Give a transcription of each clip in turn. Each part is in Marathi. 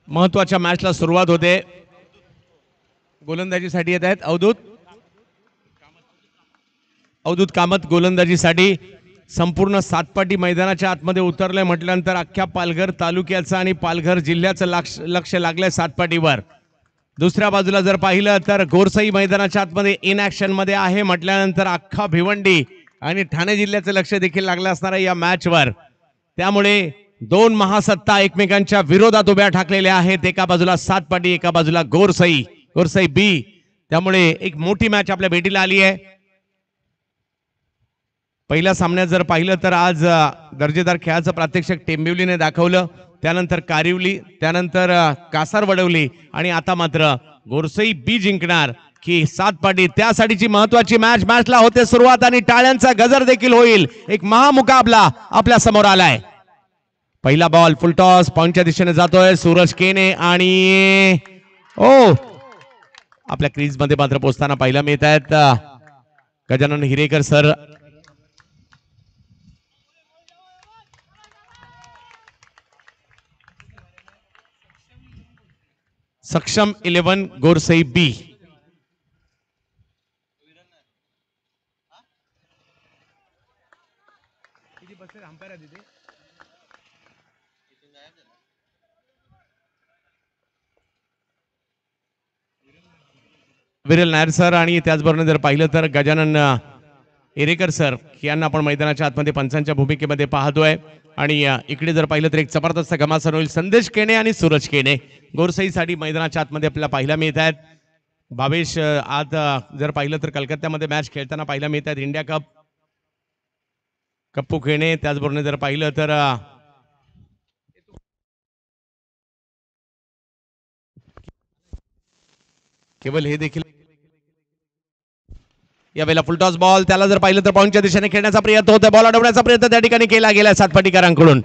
महत्वाच्या मॅचला सुरुवात होते। गोलंदाजीसाठी येत आहेत अवधूत कामत गोलंदाजीसाठी। संपूर्ण सातपाटी मैदानाच्या आतमध्ये उतरले म्हटल्यानंतर अख्ख्या पालघर तालुक्याचं आणि पालघर जिल्ह्याचं लक्ष लागलंय सातपाटीवर। दुसऱ्या बाजूला जर पाहिलं तर गोरसई मैदानाच्या आतमध्ये इन ऍक्शन मध्ये आहे म्हटल्यानंतर अख्खा भिवंडी आणि ठाणे जिल्ह्याचं लक्ष देखील लागलं असणार आहे या मॅचवर। त्यामुळे दोन महासत्ता एकमेकांच्या विरोधात उभ्या ठाकलेल्या आहेत। एका बाजूला सातपाटी, एका बाजूला गोरसई बी। त्यामुळे एक मोठी मॅच आपल्या भेटीला आली आहे। पहिल्या सामन्यात जर पाहिलं तर आज दर्जेदार खेळाचं प्रात्यक्षिक टेंबिवलीने दाखवलं, त्यानंतर कारिवली, त्यानंतर कासार वडवली आणि आता मात्र गोरसई बी जिंकणार की सातपाटी, त्यासाठीची महत्वाची मॅचला होते सुरुवात आणि टाळ्यांचा गजर देखील होईल। एक महामुकाबला आपल्या समोर आलाय। पहिला बॉल फुल टॉस पॉइंटच्या दिशेने जातोय सूरज केने आणि आपल्या क्रीज मध्ये मात्र पोहोचताना पाहायला मिळत आहेत गजानन हिरेकर सर। सक्षम 11 गोरसई बी। विरल नायर सर आणि त्याचबरोबर जर पाहिलं तर गजानन हिरेकर सर यांना आपण मैदानाच्या आतमध्ये पंचांच्या भूमिकेमध्ये पाहतोय। आणि इकडे जर पाहिलं तर एक जबरदस्त घमासान होईल। संदेश केने आणि सूरज केने गोरसईसाठी मैदानाच्या आतमध्ये आपल्याला पाहायला मिळत आहेत। भावेश आज जर पाहिलं तर कलकत्त्यामध्ये मॅच खेळताना पाहायला मिळत आहेत। इंडिया कप कप्पू खेने, त्याचबरोबर जर पाहिलं तर केवळ हे देखील यावेळेला फुलटॉस बॉल, त्याला जर पाहिलं तर पॉइंटच्या दिशेने खेळण्याचा प्रयत्न होतोय। बॉल अडवण्याचा प्रयत्न त्या ठिकाणी केला गेला सातपाटीकरांकडून।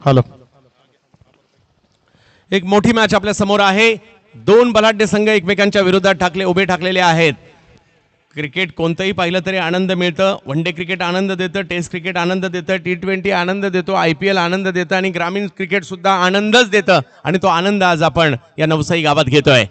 हॅलो, एक मोठी मॅच आपल्या समोर आहे। दोन बलाढ्य संघ एकमेकांच्या विरोधात उभे ठाकलेले आहेत। क्रिकेट कोणतंही पाहिलं तरी आनंद मिळतं। वनडे क्रिकेट आनंद देतं, टेस्ट क्रिकेट आनंद देतं, T20 आनंद देतो, IPL आनंद देतं आणि ग्रामीण क्रिकेट सुद्धा आनंदच देतं। आणि तो आनंद आज आपण या नवसाई गावात घेतोय।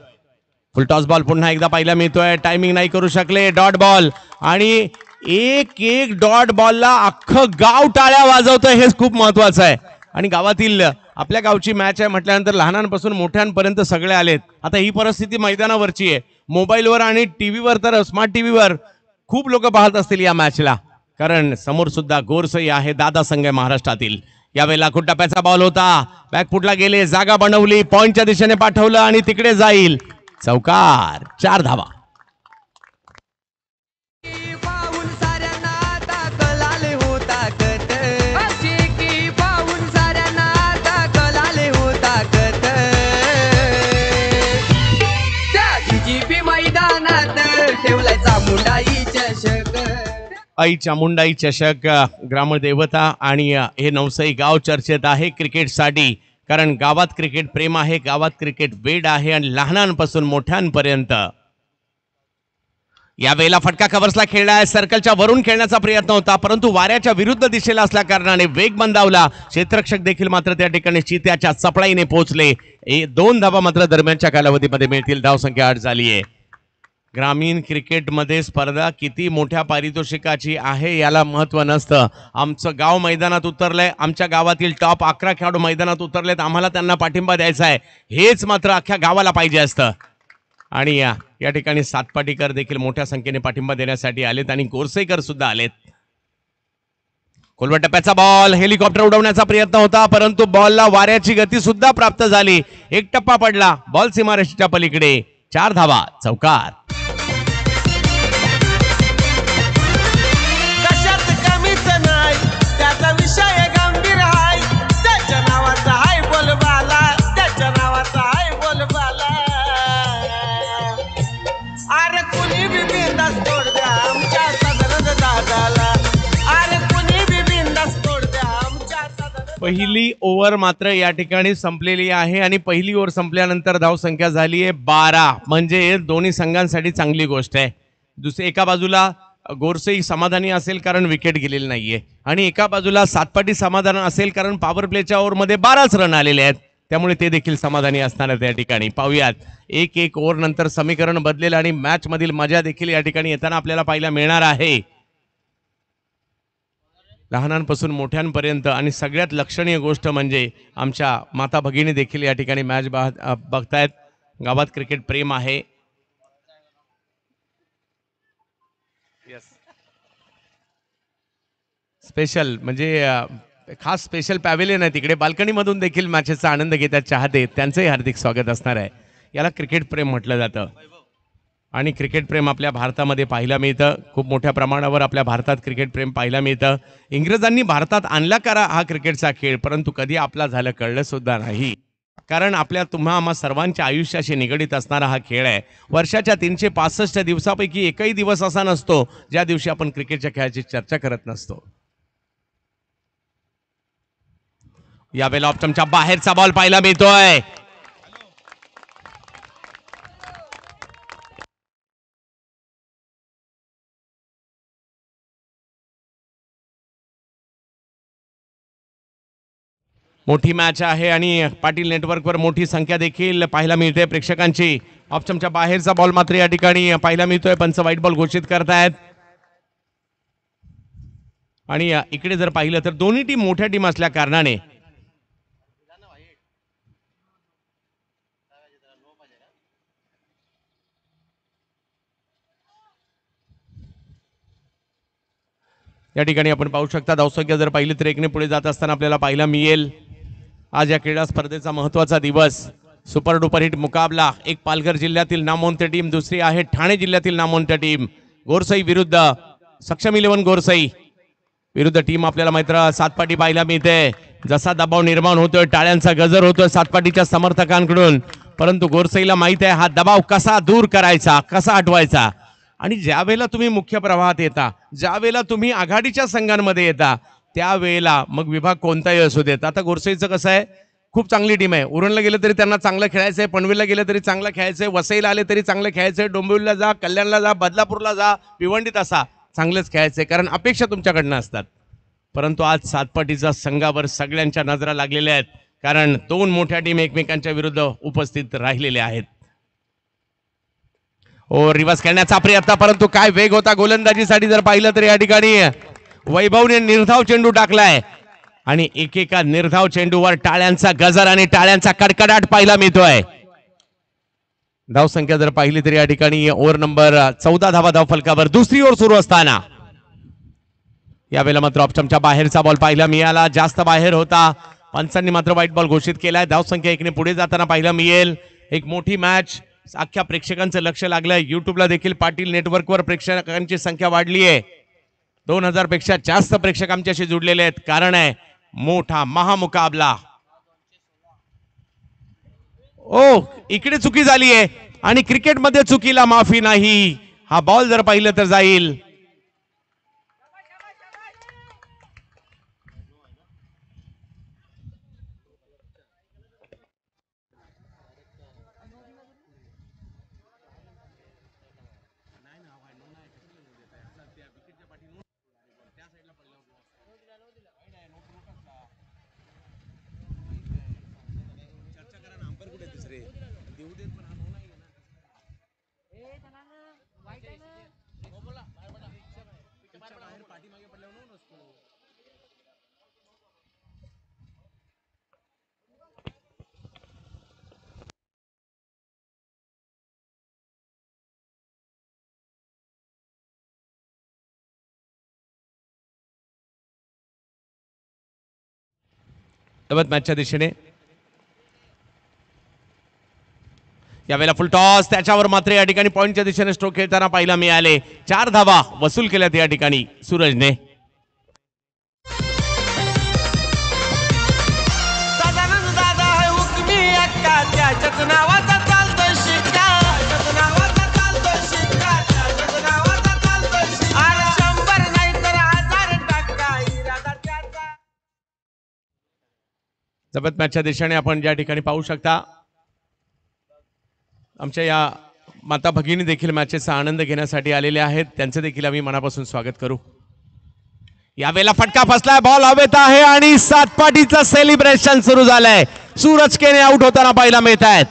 फुल टॉस बॉल पुन्हा एकदा पाहायला मिळतोय। टायमिंग नाही करू शकले, डॉट बॉल आणि एक डॉट बॉलला अख्खं गाव टाळ्या वाजवतोय, हेच खूप महत्वाचं आहे। आणि गावातील आपल्या गावची मॅच आहे म्हटल्यानंतर लहानांपासून मोठ्यांपर्यंत सगळे आलेत। आता ही परिस्थिती मैदानावरची आहे। मोबाईलवर आणि टीव्हीवर तर स्मार्ट टीव्हीवर खूप लोक पाहत असतील या मॅचला, कारण समोर सुद्धा गोरसई आहे, दादा संघ आहे महाराष्ट्रातील। यावेळेला टप्प्याचा बॉल होता, बॅकफुटला गेले, जागा बनवली, पॉइंटच्या दिशेने पाठवलं आणि तिकडे जाईल चौकार। 4 धावा। आई चामुंडाई चषक ग्रामदेवता आणि हे नवसाई गाव चर्चेत आहे क्रिकेटसाठी, कारण गावात क्रिकेट प्रेम आहे, गावात क्रिकेट वेड आहे आणि लहानांपासून मोठ्यांपर्यंत। यावेळेला फटका कव्हर्सला खेळला आहे, सर्कलच्या वरून खेळण्याचा प्रयत्न होता, परंतु वाऱ्याच्या विरुद्ध दिशेला असल्या कारणाने वेग मंदावला। क्षेत्ररक्षक देखील मात्र त्या ठिकाणी चित्याच्या चपळाईने पोहोचले। 2 धावा मात्र दरम्यानच्या कालावधीमध्ये मिळतील। धावसंख्या 8 झाली आहे। ग्रामीण क्रिकेटमध्ये स्पर्धा किती मोठ्या पारितोषिकाची आहे याला महत्व नसतं। आमचं गाव मैदानात उतरलंय, आमच्या गावातील टॉप 11 खेळाडू मैदानात उतरलेत, आम्हाला त्यांना पाठिंबा द्यायचा आहे, हेच मात्र अख्ख्या गावाला पाहिजे असतं। आणि या ठिकाणी सातपाटीकर देखील मोठ्या संख्येने पाठिंबा देण्यासाठी आलेत आणि गोरसईकर सुद्धा आलेत। खोलवर टप्प्याचा बॉल, हेलिकॉप्टर उडवण्याचा प्रयत्न होता, परंतु बॉलला वाऱ्याची गती सुद्धा प्राप्त झाली। एक टप्पा पडला, बॉल सीमारेषेच्या पलीकडे। 4 धावा, चौकार। पहिली ओव्हर मात्र या ठिकाणी संपलेली आहे आणि पहिली ओव्हर संपल्यानंतर धावसंख्या झाली आहे 12, म्हणजे दोन्ही संघांसाठी चांगली गोष्ट आहे। दुसरे एका बाजूला गोरसई समाधानी असेल कारण विकेट गेलेली नाहीये आणि एका बाजूला सातपाटी समाधान असेल कारण पॉवर प्लेच्या ओव्हरमध्ये 12च रन आलेले आहेत, त्यामुळे ते देखील समाधानी असणार आहेत. या ठिकाणी पाहूयात एक एक ओव्हर नंतर समीकरण बदलेल आणि मॅच मधील मजा देखील या ठिकाणी येताना आपल्याला पाहायला मिळणार आहे. लहानांपासून मोठ्यांपर्यंत आणि सगळ्यात लक्षणीय गोष्ट म्हणजे आमच्या माता भगिनी देखील या ठिकाणी मॅच बघतायत. गावात क्रिकेट प्रेम आहे. स्पेशल म्हणजे खास स्पेशल पॅव्हेलियन आहे तिकडे, बाल्कनीमधून देखील मॅचेसचा आनंद घेतात चाहते, त्यांचंही हार्दिक स्वागत असणार आहे. याला क्रिकेट प्रेम म्हटलं जातं आणि क्रिकेट प्रेम आपल्या भारतामध्ये पाहायला मिळतं. खूप मोठ्या प्रमाणावर आपल्या भारतात क्रिकेट प्रेम पाहायला मिळतं. इंग्रजांनी भारतात आणला करा हा क्रिकेटचा खेळ, परंतु कधी आपला झालं कळलं सुद्धा नाही, कारण आपल्या तुम्हा आम्हा सर्वांच्या आयुष्याशी निगडीत असणारा हा खेळ आहे. वर्षाच्या 365 दिवसापैकी एकही दिवस असा नसतो ज्या दिवशी आपण क्रिकेटच्या खेळाची चर्चा करत नसतो. यावेळेला ऑप्शनच्या बाहेरचा बॉल पाहायला मिळतोय. मोठी मॅच आहे आणि पाटील नेटवर्कवर मोठी संख्या देखील पाहायला मिळते प्रेक्षकांची. ऑप्शनच्या बाहेरचा बॉल मात्र या ठिकाणी पाहायला मिळतोय. पंच व्हाईट बॉल घोषित करतायत आणि इकडे जर पाहिलं तर दोन्ही टीम मोठ्या टीम असल्या कारणाने या ठिकाणी आपण पाहू शकता धावसंख्या जर पाहिली तर एकने पुढे जात असताना आपल्याला पाहायला मिळेल. आज या क्रीडा स्पर्धेचा महत्त्वाचा दिवस. सुपर डुपर हिट मुकाबला. एक पालघर जिल्ह्यातील नामवंत टीम, दुसरी आहे ठाणे जिल्ह्यातील नामवंत टीम. गोरसई विरुद्ध सक्षम 11 गोरसई विरुद्ध टीम आपल्याला मात्र सातपाटी पाहायला मिळते. जसा दबाव निर्माण होतोय, टाळ्यांचा गजर होतोय सातपाटीच्या समर्थकांकडून, परंतु गोरसईला माहित आहे हा दबाव कसा दूर करायचा, कसा हटवायचा. आणि ज्या वेळेला तुम्ही मुख्य प्रवाहात येता, ज्या वेळेला तुम्ही आघाडीच्या संघांमध्ये येता, त्यावेळेला मग विभाग कोणताही असू देत. आता गोरसईचं कसं आहे, खूप चांगली टीम आहे. उरणला गेलं तरी त्यांना चांगलं खेळायचंय, पनवेलला गेलं तरी चांगलं खेळायचंय, वसईला आले तरी चांगलं खेळायचंय, डोंबिवलीला जा, कल्याणला जा, बदलापूरला जा, भिवंडीत असा चांगलंच खेळायचंय, कारण अपेक्षा तुमच्याकडनं असतात. परंतु आज सातपाटीच्या संघावर सगळ्यांच्या नजरा लागलेल्या आहेत, कारण दोन मोठ्या टीम एकमेकांच्या विरुद्ध उपस्थित राहिलेल्या आहेत. ओ रिव्हर्स खेळण्याचा प्रयत्न, परंतु काय वेग होता गोलंदाजीसाठी जर पाहिलं तर या ठिकाणी वैभवने निर्धाव चेंडू टाकलाय आणि एकेका निर्धाव चेंडूवर टाळ्यांचा गजर आणि टाळ्यांचा कडकडाट पाहायला मिळतोय. धावसंख्या जर पाहिली तर या ठिकाणी ओव्हर नंबर 14 धावा धाव फलकावर दुसरी ओव्हर सुरू असताना यावेळेला मात्र ऑप्शनच्या बाहेरचा बॉल पाहायला मिळाला. जास्त बाहेर होता. पंचांनी मात्र व्हाईट बॉल घोषित केलाय. धावसंख्या एकने पुढे जाताना पाहायला मिळेल. एक मोठी मॅच, अख्ख्या प्रेक्षकांचं लक्ष लागलंय. युट्यूबला देखील पाटील नेटवर्कवर प्रेक्षकांची संख्या वाढली आहे. 2000 पेक्षा जास्त प्रेक्षक आमच्याशी जुडलेले आहेत. कारण आहे मोठा महामुकाबला. ओ इकडे चुकी झाली आहे आणि क्रिकेटमध्ये चुकीला माफी नाही. हा बॉल जर पाहिलं तर जाईल. मॅचच्या दिशेने यावेळेला फुल टॉस, त्याच्यावर मात्र या ठिकाणी पॉइंटच्या दिशेने स्ट्रोक खेळताना पाहायला मिळाले. 4 धावा वसूल केल्यात या ठिकाणी सूरजने. जबत मॅचच्या दिशेने आपण ज्या ठिकाणी पाहू शकता आमच्या या माता भगिनी देखील मॅचेसचा आनंद घेण्यासाठी आलेले आहेत, त्यांचे देखील आम्ही मनापासून स्वागत करू. यावेळेला फटका फसलाय, बॉल हवेत आहे आणि सातपाटीचं सेलिब्रेशन सुरू झालंय. सूरज केने आउट होताना पाहायला मिळत आहेत.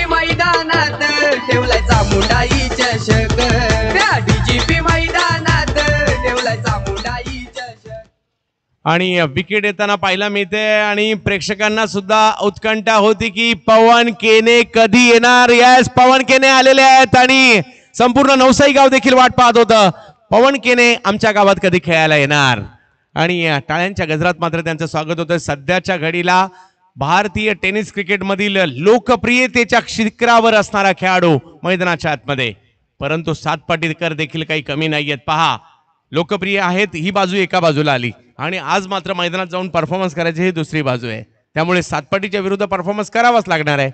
मैदानात ठेवलाय चामुंडाई चषक, त्या डीजीपी मैदानात ठेवलाय चामुंडाई चषक. आणि विकेट येताना पाहायला मिळते आणि प्रेक्षकांना सुद्धा उत्कंठा होती की पवन केने कधी येणार. यस, पवन केने आलेले आहेत आणि संपूर्ण नवसाई गाव देखील वाट पाहत होतं. पवन केने आमच्या गावात कधी खेळायला येणार आणि टाळ्यांच्या गजरात मात्र त्यांचं स्वागत होतं. सध्याच्या घडीला भारतीय टेनिस क्रिकेटमधील लोकप्रियतेच्या शिखरावर असणारा खेळाडू मैदानाच्या आतमध्ये, परंतु सातपाटीकर देखील काही कमी नाहीयेत. पहा, लोकप्रिय आहेत ही बाजू एका बाजूला आली आणि आज मात्र मैदानात जाऊन परफॉर्मन्स करायची ही दुसरी बाजू आहे. त्यामुळे सातपाटीच्या विरुद्ध परफॉर्मन्स करावाच लागणार आहे,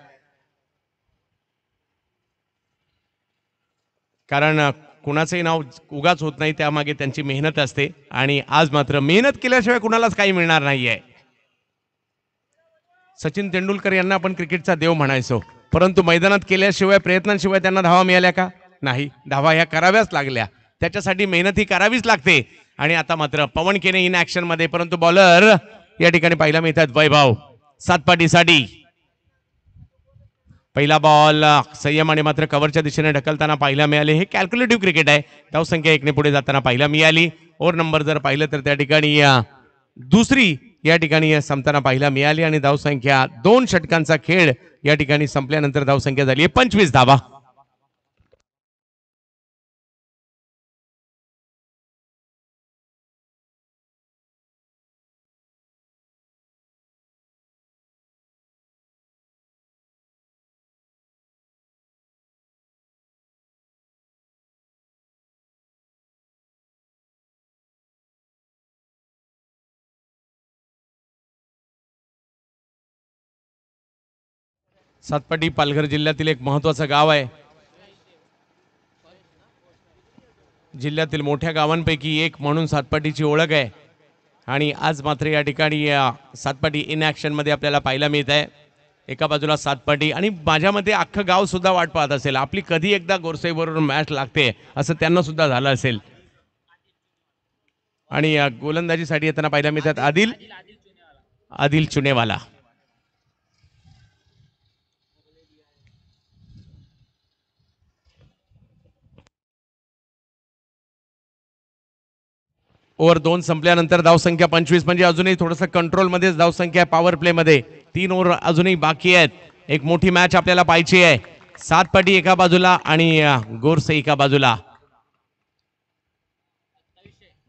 कारण कुणाचंही नाव उगाच होत नाही, त्यामागे त्यांची मेहनत असते आणि आज मात्र मेहनत केल्याशिवाय कुणालाच काही मिळणार नाहीये. सचिन तेंडुलकर यांना आपण क्रिकेटचा देव म्हणायचो, परंतु मैदानात केल्याशिवाय प्रयत्नांशिवाय त्यांना धावा मिळाल्या का? नाही, धावा ह्या कराव्याच लागल्या, त्याच्यासाठी मेहनत ही करावीच लागते. आणि आता मात्र पवन केने इन ऍक्शन मध्ये, परंतु बॉलर या ठिकाणी पाहायला मिळतात वैभव सातपाटीसाठी. पहिला बॉल संयम आणि मात्र कव्हरच्या दिशेने ढकलताना पाहायला मिळाले. हे कॅल्क्युलेटिव्ह क्रिकेट आहे, धावसंख्या 1 ने पुढे जाताना पाहायला मिळाली. ओव्हर नंबर जर पाहिलं तर त्या ठिकाणी दुसरी या ठिकाणी संपताना पाहायला मिळाली आणि धावसंख्या 2 षटकांचा खेळ या ठिकाणी संपल्यानंतर धावसंख्या झाली 25 धावा. सातपाटी पालघर जिल्ह्यातील एक महत्त्वाचं गाव आहे. जिल्ह्यातील मोठ्या गावांपैकी एक म्हणून सातपाटीची ओळख आहे आणि आज मात्र या ठिकाणी सातपाटी इन ऍक्शन मध्ये आपल्याला पाहायला मिळत आहे. एका बाजूला सातपाटी आणि माझ्या मते अख्खं गाव सुद्धा वाट पाहत असेल, आपली कधी एकदा गोरसाईबरोबर मॅच लागते असं त्यांना सुद्धा झालं असेल. आणि गोलंदाजीसाठी येताना पाहायला मिळतात आदिल चुनेवाला. ओव्हर 2 संपल्यानंतर धावसंख्या 25, म्हणजे अजूनही थोडंसं कंट्रोलमध्येच धावसंख्या पॉवर प्ले मध्ये. 3 ओव्हर अजूनही बाकी आहेत. एक मोठी मॅच आपल्याला पाहायची आहे. सातपाटी एका बाजूला आणि गोरसे एका बाजूला.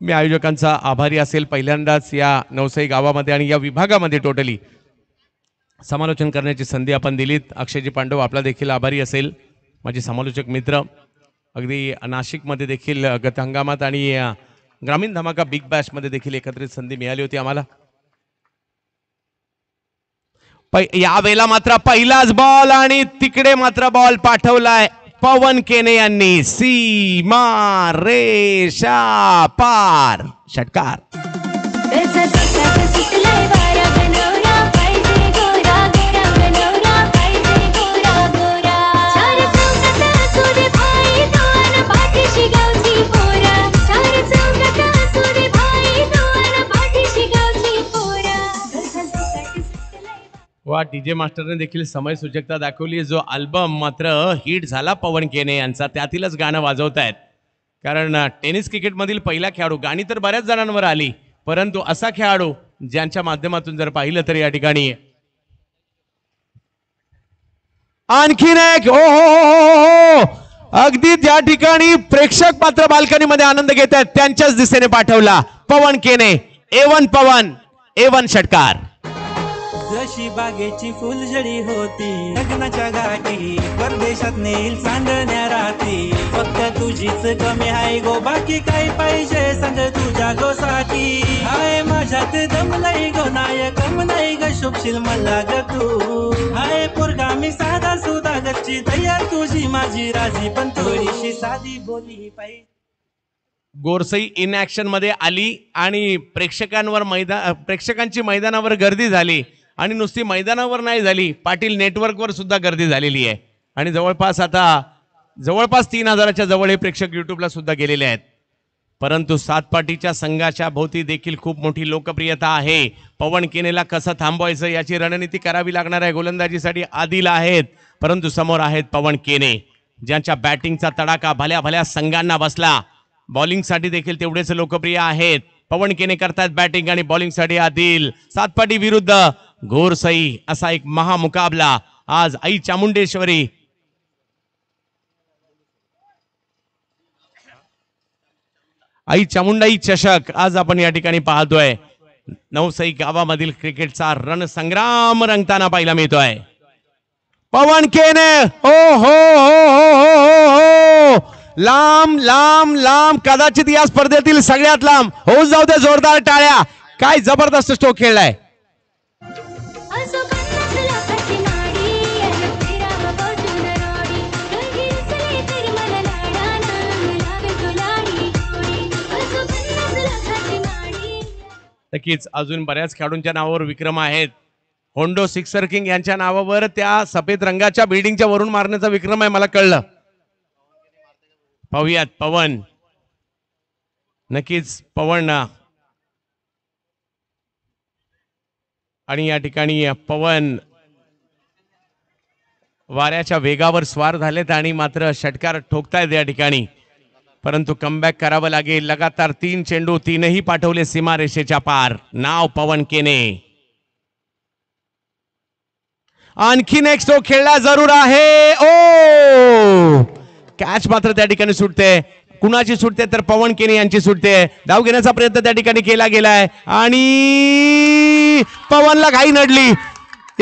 मी आयोजकांचा आभारी असेल, पहिल्यांदाच या नवसाई गावामध्ये आणि या विभागामध्ये टोटली समालोचन करण्याची संधी आपण दिलीत. अक्षयजी पांडव आपला देखील आभारी असेल, माझे समालोचक मित्र. अगदी नाशिकमध्ये देखील गत हंगामात आणि ग्रामीण धमाका बिग बॅश मध्ये देखील एकत्रित संधी मिळाली होती आम्हाला. यावेळेला मात्र पहिलाच बॉल आणि तिकडे मात्र बॉल पाठवलाय पवन केने यांनी. सीमा रेषा पार, षटकार. वा, डीजे मास्टरने देखील समय सूचकता दाखवली. जो अल्बम मात्र हिट झाला पवन केने यांचा, त्यातीलच गाणं वाजवतायत. कारण टेनिस क्रिकेटमधील पहिला खेळाडू, गाणी तर बऱ्याच जणांवर आली, परंतु असा खेळाडू ज्यांच्या माध्यमातून जर पाहिलं तर या ठिकाणी आणखीन एक अगदी त्या ठिकाणी प्रेक्षक मात्र बाल्कनीमध्ये आनंद घेत आहेत. त्यांच्याच दिशेने पाठवला पवन केने. A1 पवन, A1 षटकार. जशी बागेची फुलझडी होती लग्नाच्या गाठी, परदेशात नेईल चांदण्या राती. फक्त तुझीच कमी आहे गो, बाकी काही पाहिजे सांग तुझ्या गोसाठी. हाय माझ्यात दमलंय गो नायक नाही ग शोभशील मला ग तू हाय पोरगा मी साधा सुधा गच्ची दया तुझी माझी राजी पण थोडीशी साधी बोली पाहिजे. गोरसई इन ऍक्शन मध्ये आली आणि प्रेक्षकांची मैदानावर गर्दी झाली आणि नुसती मैदानावर नाही झाली, पाटील नेटवर्कवर सुद्धा गर्दी झालेली आहे आणि जवळपास 3000च्या जवळ हे प्रेक्षक युट्यूबला सुद्धा गेलेले आहेत. परंतु सातपाटीच्या संघाच्या भोवती देखील खूप मोठी लोकप्रियता आहे. पवन केनेला कसं थांबवायचं याची रणनीती करावी लागणार आहे. गोलंदाजीसाठी आदिल आहेत, परंतु समोर आहेत पवन केने ज्यांच्या बॅटिंगचा तडाखा भल्या भल्या संघांना बसला. बॉलिंगसाठी देखील तेवढेच लोकप्रिय आहेत. पवन केने करतात बॅटिंग आणि बॉलिंगसाठी आदिल. सातपाटी विरुद्ध गोरसई असा एक महामुकाबला आज आई चामुंडेश्वरी आई चामुंडाई चषक आज आपण या ठिकाणी पाहतोय. नवसई गावामधील क्रिकेटचा रणसंग्राम रंगताना पाहायला मिळतोय. पवन केने हो हो हो हो हो हो लांब लांब लांब कदाचित या स्पर्धेतील सगळ्यात लांब होऊन जाऊ दे. जोरदार टाळ्या. काय जबरदस्त स्ट्रोक खेळलाय. नक्कीच अजून बऱ्याच खेळाडूंच्या नावावर विक्रम आहेत. होंडो सिक्सर किंग यांच्या नावावर त्या सफेद रंगाच्या बिल्डिंगच्या वरून मारण्याचा विक्रम आहे, मला कळलं. पाहूयात पवन. नक्कीच पवन आणि या ठिकाणी पवन वाऱ्याच्या वेगावर स्वार झालेत आणि मात्र षटकार ठोकतायत या ठिकाणी. परंतु कमबॅक करावं लागेल. लगातार 3 चेंडू 3ही पाठवले सीमारेषेच्या पार. नाव पवन केने. आणखीन एक स्ट्रोक खेळला जरूर आहे. ओ कॅच मात्र त्या ठिकाणी सुटते. कुणाची सुटते तर पवन केने यांची सुटते. धाव घेण्याचा प्रयत्न त्या ठिकाणी केला गेलाय आणि पवनला घाई नडली.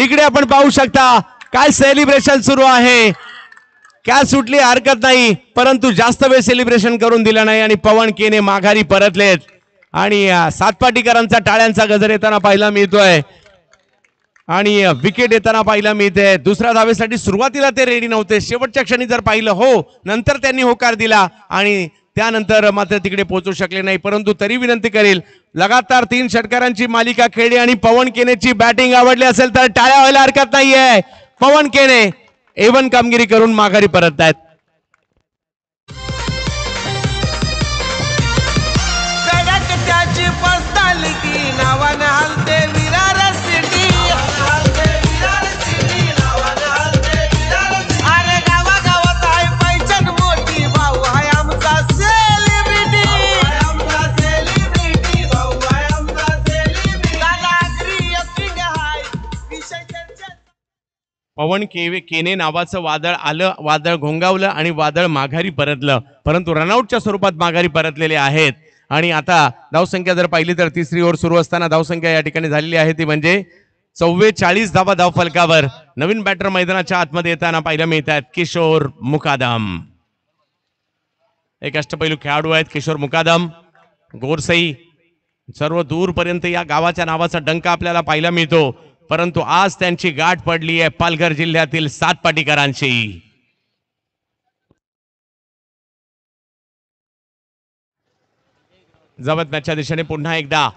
इकडे आपण पाहू शकता काय सेलिब्रेशन सुरू आहे. कॅच सुटली हरकत नाही, परंतु जास्त वेळ सेलिब्रेशन करून दिला नाही आणि पवन केने माघारी परतलेत आणि सातपाटीकरांचा टाळ्यांचा गजर येताना पाहायला मिळतोय आणि विकेट येताना पाहायला मिळते. दुसऱ्या धावेसाठी सुरुवातीला ते रेडी नव्हते, शेवटच्या क्षणी जर पाहिलं हो नंतर त्यांनी होकार दिला आणि त्यानंतर मात्र तिकडे पोहोचू शकले नाही. परंतु तरी विनंती करेल, लगातार 3 षटकारांची मालिका खेळली आणि पवन केनेची बॅटिंग आवडली असेल तर टाळ्या व्हायला हरकत नाहीये. पवन केने एवन कामगिरी करून माघारी परत आहेत. त्याची पर्सनॅलिटी नावाने हलते विरार सिटी. अरे गावागावात आहे पैचण मोठी, भाऊ आहे आमचा सेलिब्रिटी. भाऊ आहे आमचा सेलिब्रिटी. विषय त्यांच्या. पवन केने नावाचं वादळ आलं, वादळ घोंगावलं आणि वादळ माघारी परतलं, परंतु रनआउटच्या स्वरूपात माघारी परतलेले आहेत. आणि आता धावसंख्या जर पाहिली तर तिसरी ओव्हर सुरू असताना धावसंख्या या ठिकाणी झालेली आहे ती म्हणजे 44 धावा धाव फलकावर. नवीन बॅटर मैदानाच्या आतमध्ये येताना पाहायला मिळतात किशोर मुकादम. एक अष्टपैलू खेळाडू आहेत किशोर मुकादम. गोरसई सर्व दूरपर्यंत या गावाच्या नावाचा डंका आपल्याला पाहायला मिळतो, परंतु आज त्यांची गाठ पडली आहे पालघर जिल्ह्यातील सातपाटीकरांची. जवत मॅचच्या दिशेने पुन्हा एकदा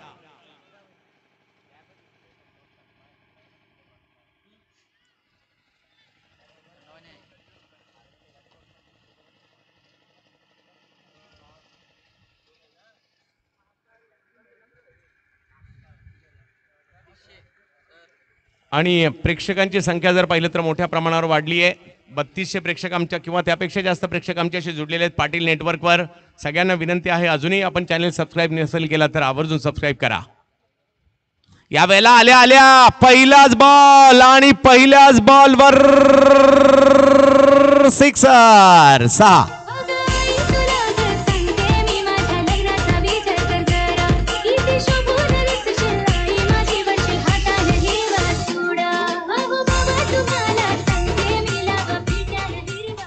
आणि प्रेक्षकांची संख्या जर पाहिलं तर मोठ्या प्रमाणावर वाढली आहे. 3200 प्रेक्षक आमच्या किंवा त्यापेक्षा जास्त प्रेक्षक आमच्याशी जुडलेले आहेत पाटील नेटवर्कवर. सगळ्यांना विनंती आहे, अजूनही आपण चॅनल सबस्क्राईब नसेल केला तर आवर्जून सबस्क्राईब करा. या वेळेला आल्या आल्या पहिलाच बॉल आणि पहिल्याच बॉलवर सिक्सर 6.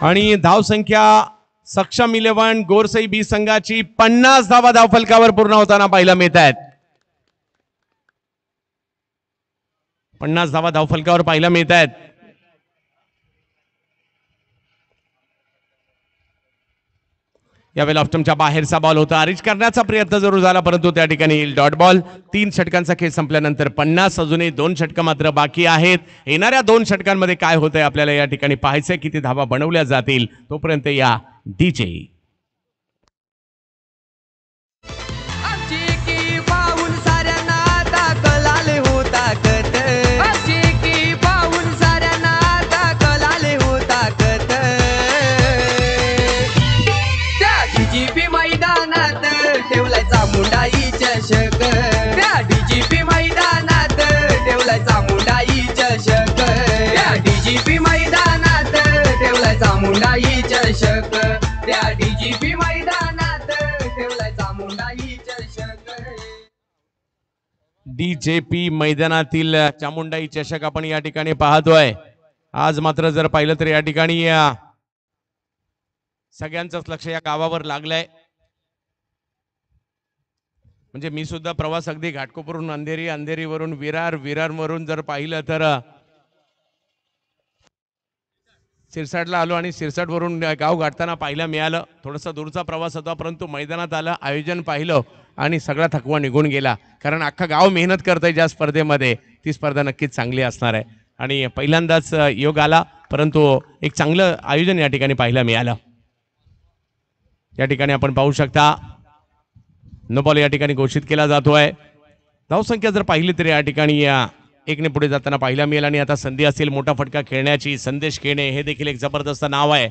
आणि धावसंख्या सक्षम 11 गोरसई बी संघाची 50 धावा धावफलकावर पूर्ण होताना पाहायला मिळत आहेत. 50 धावा धावफलकावर पाहायला मिळत आहेत. यावेळेला ऑप्टमच्या बाहेरचा बॉल होता, अरेंज करण्याचा प्रयत्न जरूर झाला परंतु त्या ठिकाणी डॉट बॉल. 3 षटकांचा खेळ संपल्यानंतर 50, अजूनही 2 षटकं मात्र बाकी आहेत. येणाऱ्या 2 षटकांमध्ये काय होतंय आपल्याला या ठिकाणी पाहायचंय, किती धावा बनवल्या जातील. तोपर्यंत या डीजे. आमची की पाहून साऱ्यांना दाखल आले हो ताकद. आमची की पाहून साऱ्यांना दाखल आले हो ताकद. त्या डीजीपी मैदानात ठेवलाय चामुंडाई चषक. त्या डीजीपी मैदानात ठेवलाय चामुंडाई चषक. त्या डीजीपी मैदानात ठेवलाय चामुंडाई चषक. त्या डीजीपी मैदानात ठेवलाय चामुंडाई चषक. डीजेपी मैदानातील चामुंडाई चषक आपण या ठिकाणी पाहतोय. आज मात्र जर पाहिलं तर या ठिकाणी सगळ्यांचंच लक्ष या गावावर लागलंय. म्हणजे मी सुद्धा प्रवास अगदी घाटकोपरून अंधेरी, अंधेरीवरून विरार, विरारवरून जर पाहिलं तर सिरसाटला आलो आणि सिरसाटवरून गाव गाठताना पाहायला मिळालं. थोडासा दूरचा प्रवास होता परंतु मैदानात आलं, आयोजन पाहिलं आणि सगळा थकवा निघून गेला. कारण अख्खा गाव मेहनत करतंय ज्या स्पर्धेमध्ये, ती स्पर्धा नक्कीच चांगली असणार आहे. आणि पहिल्यांदाच योग आला परंतु एक चांगलं आयोजन या ठिकाणी पाहायला मिळालं. या ठिकाणी आपण पाहू शकता नो बॉल या ठिकाणी घोषित केला जातोय. धावसंख्या जर पाहिली तर या ठिकाणी 1ने पुढे जाताना पाहायला मिळेल. आणि आता संधी असेल मोठा फटका खेळण्याची. संदेश खेळणे हे देखील एक जबरदस्त नाव आहे.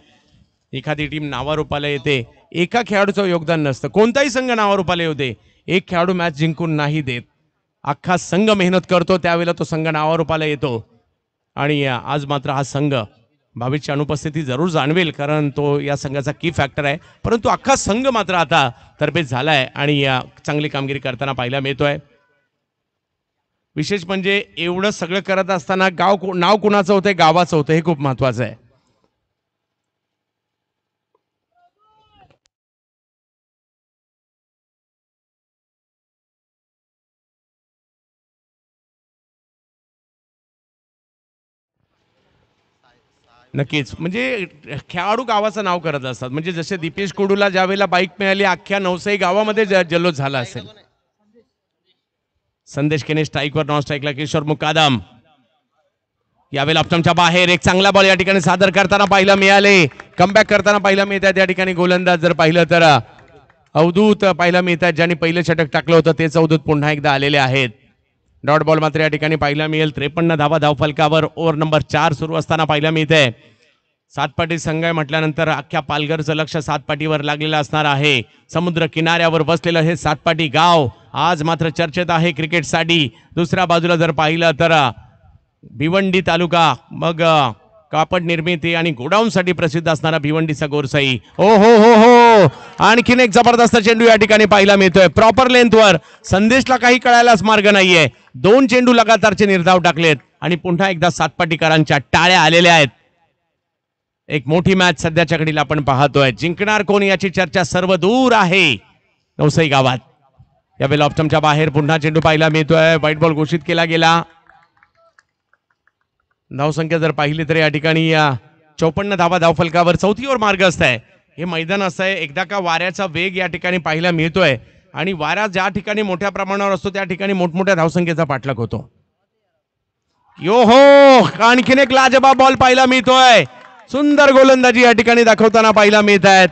एखादी टीम नावारूपाला येते, एका खेळाडूचं योगदान नसतं. कोणताही संघ नावारूपाला येते, एक खेळाडू मॅच जिंकून नाही देत. अख्खा संघ मेहनत करतो, त्यावेळेला तो संघ नावारूपाला येतो. आणि आज मात्र हा संघ भावेची अनुपस्थिती जरूर जाणवेल कारण तो या संघाचा की फॅक्टर आहे. परंतु अख्खा संघ मात्र आता तरबेज झालाय आणि चांगली कामगिरी करताना पाहायला मिळतोय. विशेष म्हणजे एवढं सगळं करत असताना नाव कुणाचं होतंय, गावाचं होतं, हे खूप महत्वाचं आहे. नक्कीच म्हणजे खेळाडू गावाचं नाव करत असतात. म्हणजे जसे दीपेश कोडूला ज्यावेळेला बाईक मिळाली अख्ख्या नवसाई गावामध्ये जल्लोष झाला असेल. संदेश केने स्ट्राईकवर, नॉन स्ट्राईकला किशोर मुकादम. यावेळेला ऑप्टमच्या बाहेर एक चांगला बॉल या ठिकाणी सादर करताना पाहायला मिळाले. कमबॅक करताना पाहायला मिळतात. त्या ठिकाणी गोलंदाज जर पाहिलं तर अवधूत पाहायला मिळतात. ज्यांनी पहिलं षटक टाकलं होतं तेच अवधूत पुन्हा एकदा आलेले आहेत. डॉट बॉल मात्र या ठिकाणी पाहायला मिळेल. 53 धावा धावफलकावर ओव्हर नंबर 4 सुरू असताना पाहायला मिळते. सातपाटी संघ म्हटल्यानंतर अख्ख्या पालघरचं लक्ष सातपाटीवर लागलेलं असणार आहे. समुद्र किनाऱ्यावर बसलेलं हे सातपाटी गाव आज मात्र चर्चेत आहे क्रिकेटसाठी. दुसऱ्या बाजूला जर पाहिलं तर भिवंडी तालुका, मग कापड निर्मिती आणि गोडाऊनसाठी प्रसिद्ध असणारा भिवंडीचा गोरसाई. ओ हो हो हो, आणखीन एक जबरदस्त चेंडू या ठिकाणी पाहायला मिळतोय प्रॉपर लेंथवर. संदेशला काही कळायलाच मार्ग नाहीये. 2 चेंडू लगातारचे निर्धाव टाकलेत आणि पुन्हा एकदा सातपाटीकरांच्या टाळ्या आलेल्या आहेत. एक मोठी मॅच सध्याच्या घडीला आपण पाहतोय. जिंकणार कोण याची चर्चा सर्व दूर आहे नवसाई गावात. यावेळेला ऑप्टमच्या बाहेर पुन्हा चेंडू पाहायला मिळतोय. व्हाईट बॉल घोषित केला गेला. धावसंख्या जर पाहिली तर या ठिकाणी 54 धावा धावफलकावर चौथीवर मार्ग असतंय. हे मैदान असं आहे, एकदा का वाऱ्याचा वेग या ठिकाणी पाहायला मिळतोय आणि वारा ज्या ठिकाणी मोठ्या प्रमाणावर असतो त्या ठिकाणी मोठमोठ्या धावसंख्येचा पाठलाग होतो. यो हो, आणखीन एक लाजबाब बॉल पाहायला मिळतोय. सुंदर गोलंदाजी या ठिकाणी दाखवताना पाहायला मिळत आहेत.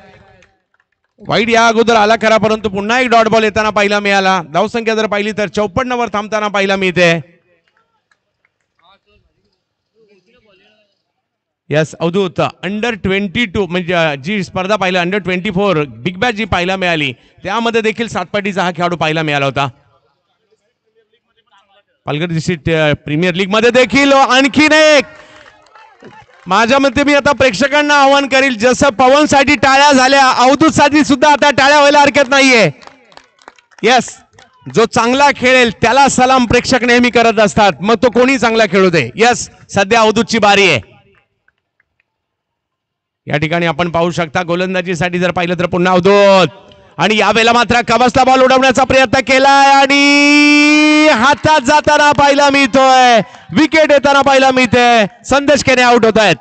वाईट या अगोदर आला खरा परंतु पुन्हा एक डॉट बॉल येताना पाहायला मिळाला. धावसंख्या जर पाहिली तर 54 वर थांबताना पाहायला मिळते. यस अवधूत अंडर 22 म्हणजे जी स्पर्धा पाहिला अंडर 24 बिग बॅच जी पाहायला मिळाली त्यामध्ये देखील सातपाटीचा हा खेळाडू पाहायला मिळाला होता. पालघर डिस्ट्रिक्ट प्रीमियर लीग मध्ये देखील आणखीन एक. माझ्या मते मी आता प्रेक्षकांना आवाहन करील, जसं पवन साठी टाळ्या झाल्या अवधूत साठी सुद्धा आता टाळ्या व्हायला हरकत नाहीये. यस, जो चांगला खेळेल त्याला सलाम प्रेक्षक नेहमी करत असतात, मग तो कोणी चांगला खेळू दे. यस, सध्या अवधूतची बारी आहे. या ठिकाणी आपण पाहू शकता गोलंदाजीसाठी जर पाहिलं तर पुन्हा अवधूत आणि यावेळेला मात्र कवचला बॉल उडवण्याचा प्रयत्न केलाय आणि हातात जाताना पाहायला मिळतोय, विकेट येताना पाहायला मिळते. संदेश केने आउट होत आहेत.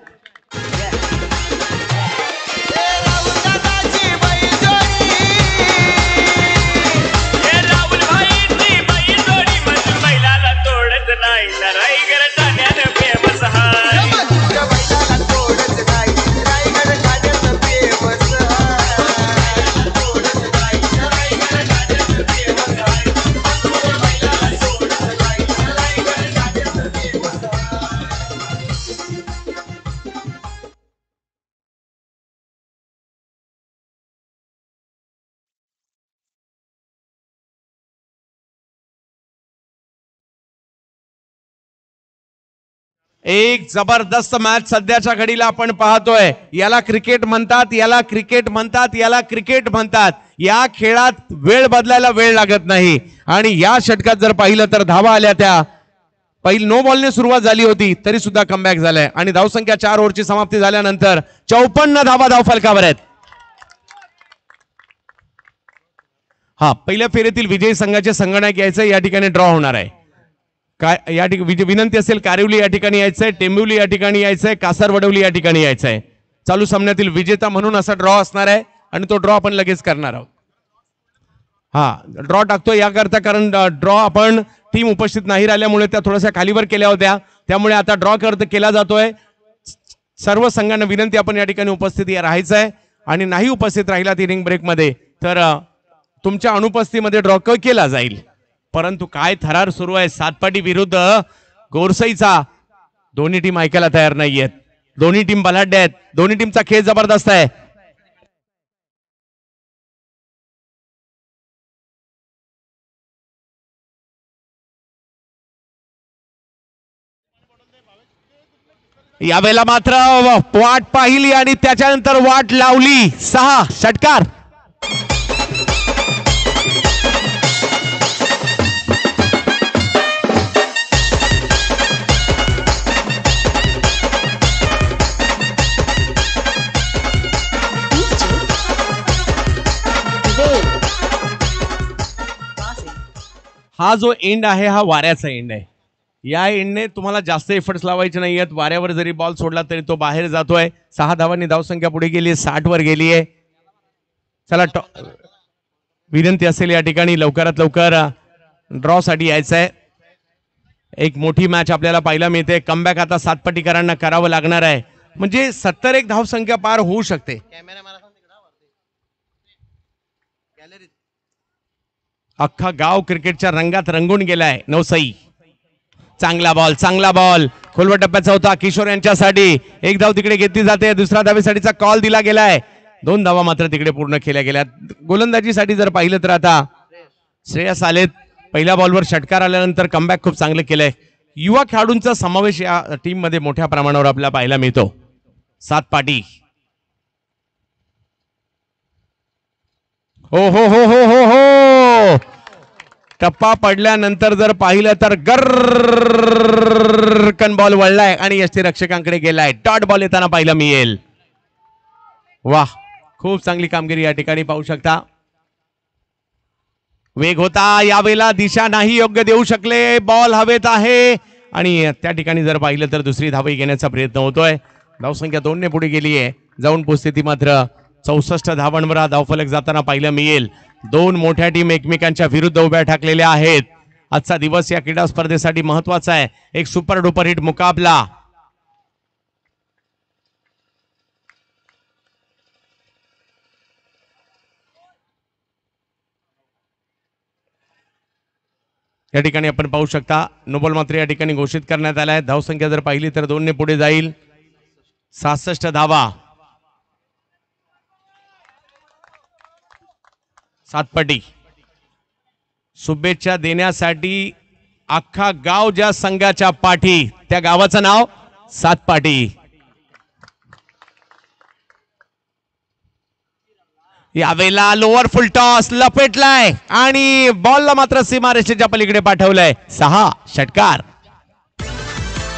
एक जबरदस्त मॅच सध्याच्या घडीला आपण पाहतोय. याला क्रिकेट म्हणतात, याला क्रिकेट म्हणतात, याला क्रिकेट म्हणतात. या खेळात वेळ बदलायला वेळ लागत नाही. आणि या षटकात जर पाहिलं तर धावा आल्या त्या पहिली नो बॉलने सुरुवात झाली होती तरी सुद्धा कमबॅक झालाय. आणि धावसंख्या 4 ओव्हरची समाप्ती झाल्यानंतर 54 धावा धावफलकावर आहेत. हा पहिल्या फेरीतील विजयी संघाचे संगणक यायचं या ठिकाणी ड्रॉ होणार आहे. काय या ठिकाणी विनंती असेल, कारिवली या ठिकाणी यायचंय, टेंबिवली या ठिकाणी यायचंय, कासारवडवली या ठिकाणी यायचंय. चालू सामन्यातील विजेता म्हणून असा ड्रॉ असणार आहे आणि तो ड्रॉ आपण लगेच करणार आहोत. हा ड्रॉ टाकतो याकरता कारण ड्रॉ आपण टीम उपस्थित नाही राहिल्यामुळे त्या थोड्याशा खालीवर केल्या होत्या, त्यामुळे आता ड्रॉ केला जातोय. सर्व संघांना विनंती आपण या ठिकाणी उपस्थित राहायचं आहे आणि नाही उपस्थित राहिला इनिंग ब्रेकमध्ये तर तुमच्या अनुपस्थितीमध्ये ड्रॉ केला जाईल. परंतु काय थरार सुरू आहे सातपाटी विरुद्ध गोरसईचा. दोन्ही टीम ऐकायला तयार नाहीयेत, दोन्ही टीम बलाढ्य आहेत, दोन्ही टीमचा खेळ जबरदस्त आहे. यावेळेला मात्र वाट पाहिली आणि त्याच्यानंतर वाट लावली. 6 षटकार. हा जो एंड आहे हा वाऱ्याचा एंड आहे. या एंडने तुम्हाला जास्त एफर्ट्स लावायचे नाही आहेत. वाऱ्यावर जरी बॉल सोडला तरी तो बाहेर जातोय. 6 धावांनी धावसंख्या पुढे गेली आहे, 60 वर गेली आहे. चला विनंती असेल या ठिकाणी लवकरात लवकर ड्रॉ साठी यायचं आहे. एक मोठी मॅच आपल्याला पाहायला मिळते. कमबॅक आता सातपाटीकरांना करावं लागणार आहे, म्हणजे 71 धावसंख्या पार होऊ शकते. अख्खा गाव क्रिकेटच्या रंगात रंगून गेलाय. नवसई चांगला बॉल खोलवर टप्प्याचा होता किशोर यांच्यासाठी. एक धाव तिकडे घेतली जाते, दुसऱ्या धावेसाठीचा कॉल दिला गेलाय. 2 धावा मात्र तिकडे पूर्ण केल्या गेल्या. गोलंदाजीसाठी जर पाहिलं तर आता श्रेयस आलेत. पहिल्या बॉलवर षटकार आल्यानंतर कमबॅक खूप चांगलं केलंय. युवा खेळाडूंचा समावेश या टीम मध्ये मोठ्या प्रमाणावर आपल्याला पाहायला मिळतो. सातपाटी हो हो हो हो हो हो टप्पा पडल्यानंतर जर पाहिलं तर गरकन बॉल वळलाय आणि यष्टीरक्षकांकडे गेलाय. डॉट बॉल येताना पाहायला मिळेल. वाह, खूप चांगली कामगिरी या ठिकाणी पाहू शकता. वेग होता, यावेळेला दिशा नाही योग्य देऊ शकले. बॉल हवेत आहे आणि त्या ठिकाणी जर पाहिलं तर दुसरी धावही घेण्याचा प्रयत्न होतोय. धावसंख्या 2 ने पुढे गेली आहे. जाऊन पोस्थिती मात्र 64 धावांवर धावफलक जाताना पाहायला मिळेल. 2 मोठ्या टीम एकमेकांच्या विरुद्ध उभ्या ठाकलेल्या आहेत. आजचा दिवस या क्रीडा स्पर्धेसाठी महत्वाचा आहे. एक सुपर डुपर हिट मुकाबला. या ठिकाणी आपण पाहू शकता नोबल मात्र या ठिकाणी घोषित करण्यात आला आहे. धावसंख्या जर पाहिली तर 2 ने पुढे जाईल. 66 धावा. सातपाटी शुभेच्छा देण्यासाठी अख्खा गाव ज्या संघाच्या पाठी, त्या गावाचं नाव सातपाटी. यावेळेला लोअर फुल टॉस लपेटलाय आणि बॉलला मात्र सीमारेषेच्या पलीकडे पाठवलंय. 6 षटकार.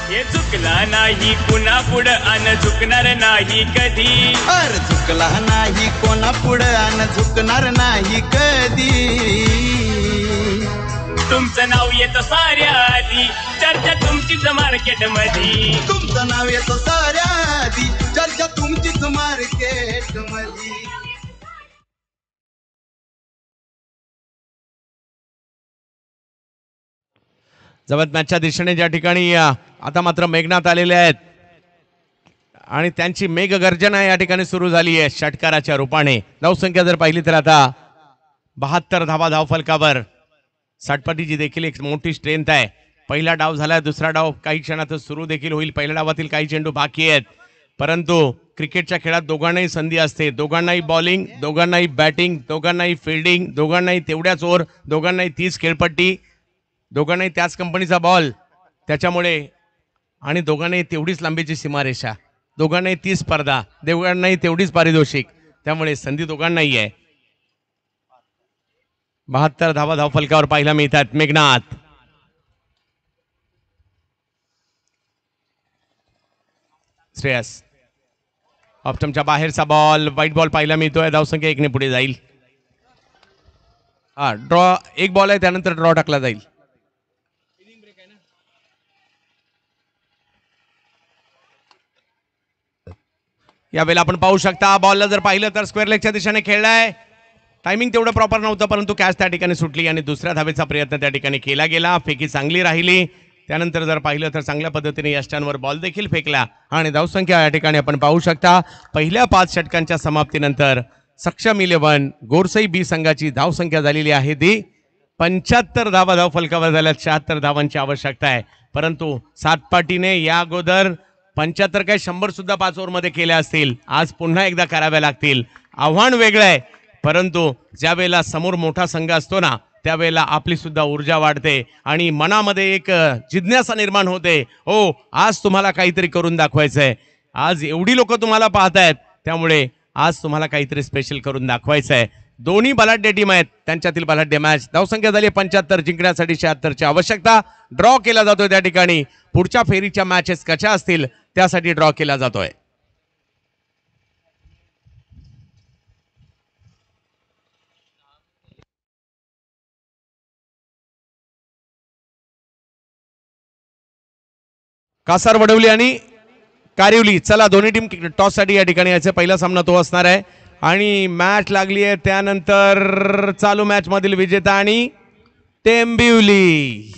हे चुकला नाही पुन्हा पुढं अन झुकणार नाही कधी. अर झुकला नाही कोणा पुढं आणि झुकणार नाही कधी. तुमचं नाव येतं साऱ्या आधी, चर्चा तुमचीच मार्केट मध्ये. तुमचं नाव येतं साऱ्या आधी, चर्चा तुमचीच मार्केट मध्ये. जवळ मॅचच्या दिशेने ज्या ठिकाणी आता मात्र मेघनाथ आलेले आहेत आणि त्यांची मेघगर्जना या ठिकाणी सुरू झाली आहे षटकाराच्या रूपाने. धावसंख्या जर पाहिली तर आता 72 धावा धावफलकावर. साठपटीची देखील एक मोठी स्ट्रेंथ आहे. पहिला डाव झाला, दुसरा डाव काही क्षणातच सुरू देखील होईल. पहिल्या डावातील काही चेंडू बाकी आहेत, परंतु क्रिकेटच्या खेळात दोघांनाही संधी असते. दोघांनाही बॉलिंग, दोघांनाही बॅटिंग, दोघांनाही फिल्डिंग, दोघांनाही तेवढ्याच ओव्हर, दोघांनाही 30 खेळपट्टी, दोघांनाही त्याच कंपनीचा बॉल. त्याच्यामुळे आणि दोघांनाही तेवढीच लांबीची सीमारेषा, दोघांनाही 30 स्पर्धा, दोघांनाही तेवढीच पारितोषिक. त्यामुळे संधी दोघांनाही आहे. 72 धावा धावफलकावर पाहायला मिळतात. मेघनाथ, श्रेयस, ऑप्टमच्या बाहेरचा बॉल, व्हाईट बॉल पाहायला मिळतोय. धावसंख्या 1 ने पुढे जाईल. हा ड्रॉ, एक बॉल आहे, त्यानंतर ड्रॉ टाकला जाईल. यावेळेला आपण पाहू शकता बॉलला जर पाहिलं तर स्क्वेअर लेगच्या दिशेने खेळलाय. टायमिंग तेवढं प्रॉपर नव्हतं, परंतु कॅच त्या ठिकाणी सुटली आणि दुसऱ्या धावेचा प्रयत्न त्या ठिकाणी केला गेला. फेकी चांगली राहिली. त्यानंतर जर पाहिलं तर चांगल्या पद्धतीने यष्टांवर बॉल देखील फेकला आणि धावसंख्या या ठिकाणी आपण पाहू शकता. पहिल्या 5 षटकांच्या समाप्तीनंतर सक्षम 11 गोरसई बी संघाची धावसंख्या झालेली आहे ती 75 धावा धावफलकावर झाल्या. 76 धावांची आवश्यकता आहे, परंतु सातपाटीने या अगोदर 75 काय 100 सुद्धा 5 ओव्हरमध्ये केल्या असतील. आज पुन्हा एकदा कराव्या लागतील. आव्हान वेगळं आहे, परंतु ज्या वेळेला समोर मोठा संघ असतो ना, त्यावेळेला आपली सुद्धा ऊर्जा वाढते आणि मनामध्ये एक जिज्ञासा निर्माण होते. हो, आज तुम्हाला काहीतरी करून दाखवायचंय. आज एवढी लोक तुम्हाला पाहतायत, त्यामुळे आज तुम्हाला काहीतरी स्पेशल करून दाखवायचं आहे. दोन्ही बलाढ्य टीम आहेत, त्यांच्यातील बलाढ्य मॅच. धावसंख्या झाली 75, जिंकण्यासाठी 76ची आवश्यकता. ड्रॉ केला जातोय त्या ठिकाणी. पुढच्या फेरीच्या मॅचेस कशा असतील त्यासाठी ड्रॉ केला जातोय. कासार, वडवली आणि कारिवली, चला दोन्ही टीम टॉस साठी या ठिकाणी यायचं. पहिला सामना तो असणार आहे आणि मॅच लागली आहे. त्यानंतर चालू मॅच मधील विजेता आणि टेंबिवली.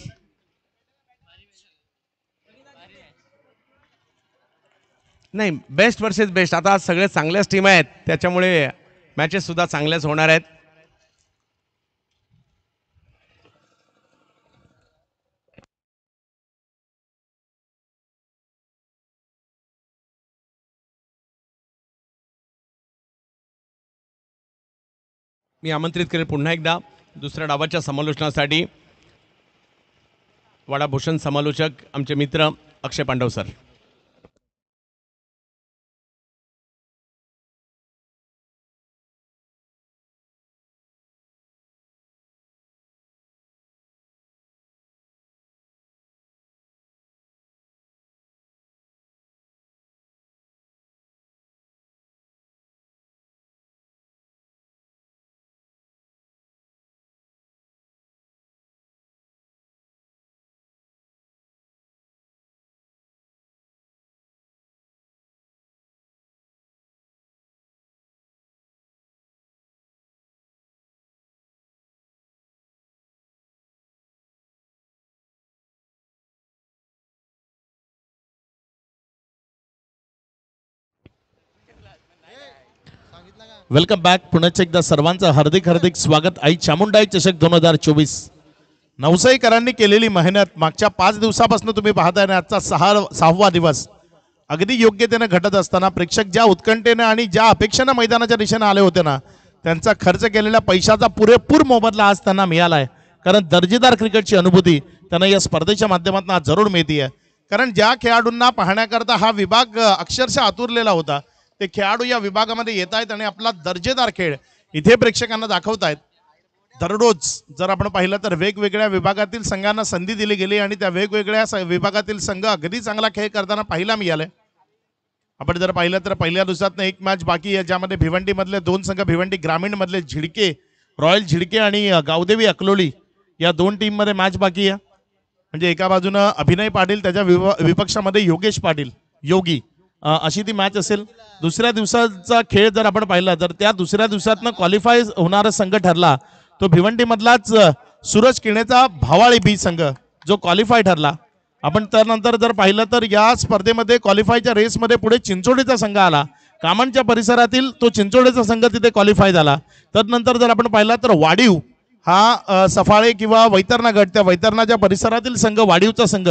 नाही, बेस्ट वर्सेस बेस्ट. आता सगळे चांगल्याच टीम आहेत, त्याच्यामुळे मॅचेस सुद्धा चांगल्याच होणार आहेत. मी आमंत्रित करेल पुन्हा एकदा दुसऱ्या डावाच्या समालोचनासाठी वडाभूषण समालोचक आमचे मित्र अक्षय पांडव सर. Welcome back. पुन्हा एकदा सर्वांचं हार्दिक हार्दिक स्वागत. आई चामुंडाई चषक 2024 नवसाईकरांनी केलेली मेहनत मागच्या 5 दिवसापासून तुम्ही पाहताय ना, आजचा 6वा दिवस अगदी योग्यतेने घटत असताना प्रेक्षक ज्या उत्कंठेने आणि ज्या अपेक्षेने मैदानाच्या दिशेने आले होते ना, त्यांचा खर्च केलेल्या पैशाचा पुरेपूर मोबदला आज त्यांना मिळालाय. कारण दर्जेदार क्रिकेटची अनुभूती त्यांना या स्पर्धेच्या माध्यमातून आज जरूर मिळते आहे. कारण ज्या खेळाडूंना पाहण्याकरता हा विभाग अक्षरशः आतुरलेला होता, ते खेळाडू या विभागामध्ये येत आहेत आणि आपला दर्जेदार खेळ इथे प्रेक्षकांना दाखवतायत. दररोज जर आपण पाहिलं तर वेगवेगळ्या विभागातील संघांना संधी दिली गेली आणि त्या वेगवेगळ्या विभागातील संघ अगदी चांगला खेळ करताना पाहायला मिळाले. आपण जर पाहिलं तर पहिल्या दिवसातनं एक मॅच बाकी आहे, ज्यामध्ये भिवंडी मधले दोन संघ, भिवंडी ग्रामीण मधले झिडके, रॉयल झिडके आणि गावदेवी अकलोली या दोन टीम मध्ये मॅच बाकी आहे. म्हणजे एका बाजूनं अभिनय पाटील, त्याच्या विपक्षामध्ये योगेश पाटील योगी, अशी ती मॅच असेल. दुसऱ्या दिवसाचा खेळ जर आपण पाहिला तर त्या दुसऱ्या दिवसातनं क्वालिफाय होणारा संघ ठरला तो भिवंडी मधलाच सूरज किणेचा भावाळी बी संघ जो क्वालिफाय ठरला. आपण त्यानंतर जर पाहिलं तर या स्पर्धेमध्ये क्वालिफायच्या रेसमध्ये पुढे चिंचोडीचा संघ आला. कामनच्या परिसरातील तो चिंचोडीचा संघ तिथे क्वालिफाय झाला. त्यानंतर जर आपण पाहिलं तर वाडीव हा सफाळे किंवा वैतरणा गट, त्या वैतरणाच्या परिसरातील संघ, वाडीवचा संघ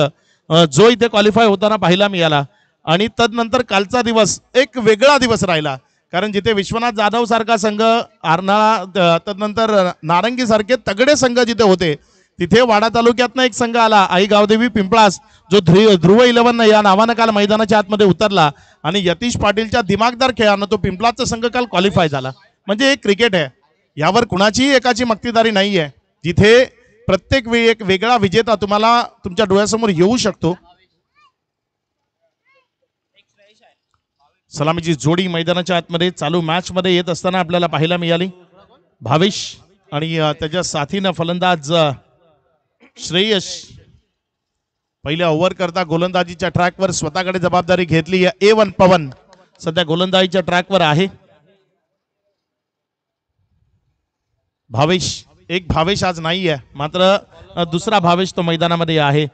जो इथे क्वालिफाय होताना पाहायला मिळाला. आणि तदनंतर कालचा दिवस एक वेगळा दिवस राहिला, कारण जिथे विश्वनाथ जाधव सारखा संघ, आरनाळा, तदनंतर नारंगी सारखे तगडे संघ जिथे होते, तिथे वाडा तालुक्यातनं एक संघ आला, आई गावदेवी पिंपळास, जो ध्रुव 11 या नावानं काल मैदानाच्या आतमध्ये उतरला आणि यतीश पाटीलच्या दिमागदार खेळानं तो पिंपळासचा संघ काल क्वालिफाय झाला. म्हणजे एक क्रिकेट आहे, यावर कुणाचीही एकाची मक्तेदारी नाही आहे. जिथे प्रत्येक वेळी एक वेगळा विजेता तुम्हाला तुमच्या डोळ्यासमोर येऊ शकतो. सलामीची जोडी मैदानाच्या आतमध्ये चालू मॅच मध्ये येत असताना आपल्याला पाहायला मिळाली. भावेश आणि त्याच्या साथीनं फलंदाज श्रेयश पहिल्या ओव्हर करता गोलंदाजीच्या ट्रॅकवर स्वतःकडे जबाबदारी घेतली. A1 पवन सध्या गोलंदाजीच्या ट्रॅकवर आहे. भावेश आज नाही आहे, मात्र दुसरा भावेश तो मैदानामध्ये आहे.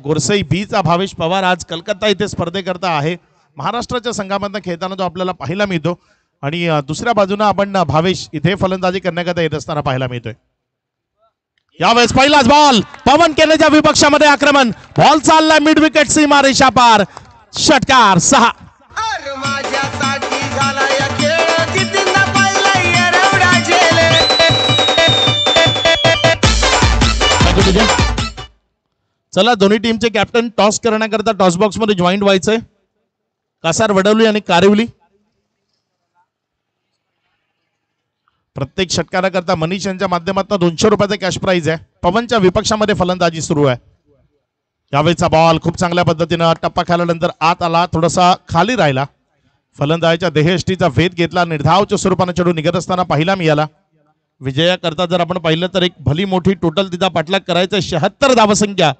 गोरसई बीचा भावेश पवार आज कलकत्ता इथे स्पर्धेकरता आहे. महाराष्ट्राच्या संघामधनं खेळताना तो आपल्याला पाहायला मिळतो. आणि दुसऱ्या बाजूने आपण भावेश इथे फलंदाजी करण्याकरता येत असताना पाहायला मिळतोय. यावेळेस पहिलाच बॉल, पवन केनेच्या विपक्षामध्ये आक्रमण, बॉल चालला मिड विकेट सीमा रेषा पार, षटकार 6. अरे माझ्यासाठी झाला या खेळ, कितींदा पाहिलाय एवढा झेल. चला दोन्ही टीमचे कॅप्टन टॉस करण्याकरता टॉस बॉक्स मध्ये जॉईंट व्हायचंय. कासार वडवली आणि कारिवली. प्रत्येक षटकाराकरता मनीष यांच्या माध्यमातून 200 रुपयाचा कॅश प्राइज आहे. पवनच्या विपक्षामध्ये फलंदाजी सुरू आहे. यावेळीचा बॉल खूप चांगल्या पद्धतीनं टप्पा खाल्यानंतर आत आला, थोडासा खाली राहिला. फलंदाजाच्या देहयष्टीचा भेद घेतला, निर्धावच्या स्वरूपाने चढून निघत असताना पाहायला मिळाला. विजयाकरता जर आपण पाहिलं तर एक भली मोठी टोटल तिचा पाठलाग करायचं 76 धावसंख्या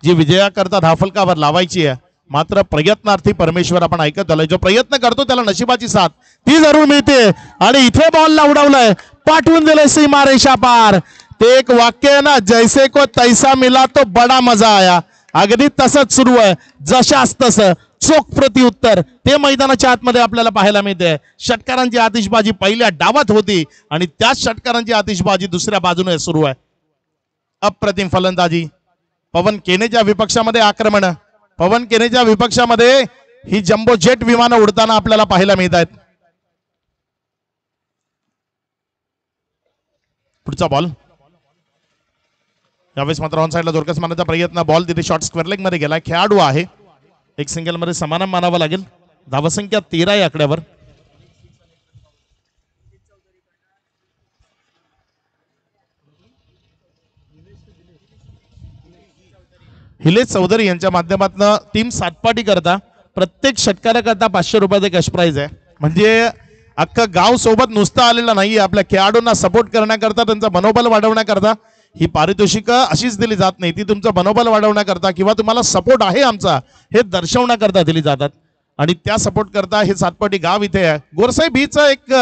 जी विजयाकरता धावफलकावर लावायची आहे. मात्र प्रयत्नार्थी परमेश्वर आपण ऐकत आलोय, जो प्रयत्न करतो त्याला नशिबाची साथ ती जरूर मिळते. आणि इथे बॉलला उडवलंय, पाठवून दिलंय सीमा रेषा पार. ते एक वाक्य आहे ना, जैसे को तैसा मिला तो बडा मजा आया, अगदी तसंच सुरू आहे, जशास तसं चोख प्रत्युत्तर ते मैदानाच्या आतमध्ये आपल्याला पाहायला मिळते. षटकारांची आतिषबाजी पहिल्या डावात होती आणि त्याच षटकारांची आतिषबाजी दुसऱ्या बाजूने सुरू आहे. अप्रतिम फलंदाजी, पवन केनेच्या विपक्षामध्ये आक्रमण, पवन केनेच्या विपक्षामध्ये ही जम्बो जेट विमानं उडताना आपल्याला पाहायला मिळत आहेत. पुढचा बॉल, यावेळेस मात्र ऑन साइडला जोरकस मारण्याचा प्रयत्न, बॉल तिथे शॉर्ट स्क्वेअर लेग मध्ये गेला. खेळाडू आहे, एक सिंगल मध्ये समाधान मानावं लागेल. धावसंख्या 13 या आकड्यावर. हिलेश चौधरी यांच्या माध्यमातून टीम सातपाटी करता प्रत्येक षटकाराकरता 500 रुपयाचे कॅश प्राइज आहे. म्हणजे अख्खं गाव सोबत नुसतं आलेलं नाहीये, आपल्या खेळाडूंना सपोर्ट करण्याकरता, त्यांचं मनोबल वाढवण्याकरता ही पारितोषिकं अशीच दिली जात नाही. ती तुमचं मनोबल वाढवण्याकरता किंवा तुम्हाला सपोर्ट आहे आमचा हे दर्शवण्याकरता दिली जातात. आणि त्या सपोर्ट करता हे सातपाटी गाव इथे आहे. गोरसाई बीचा एक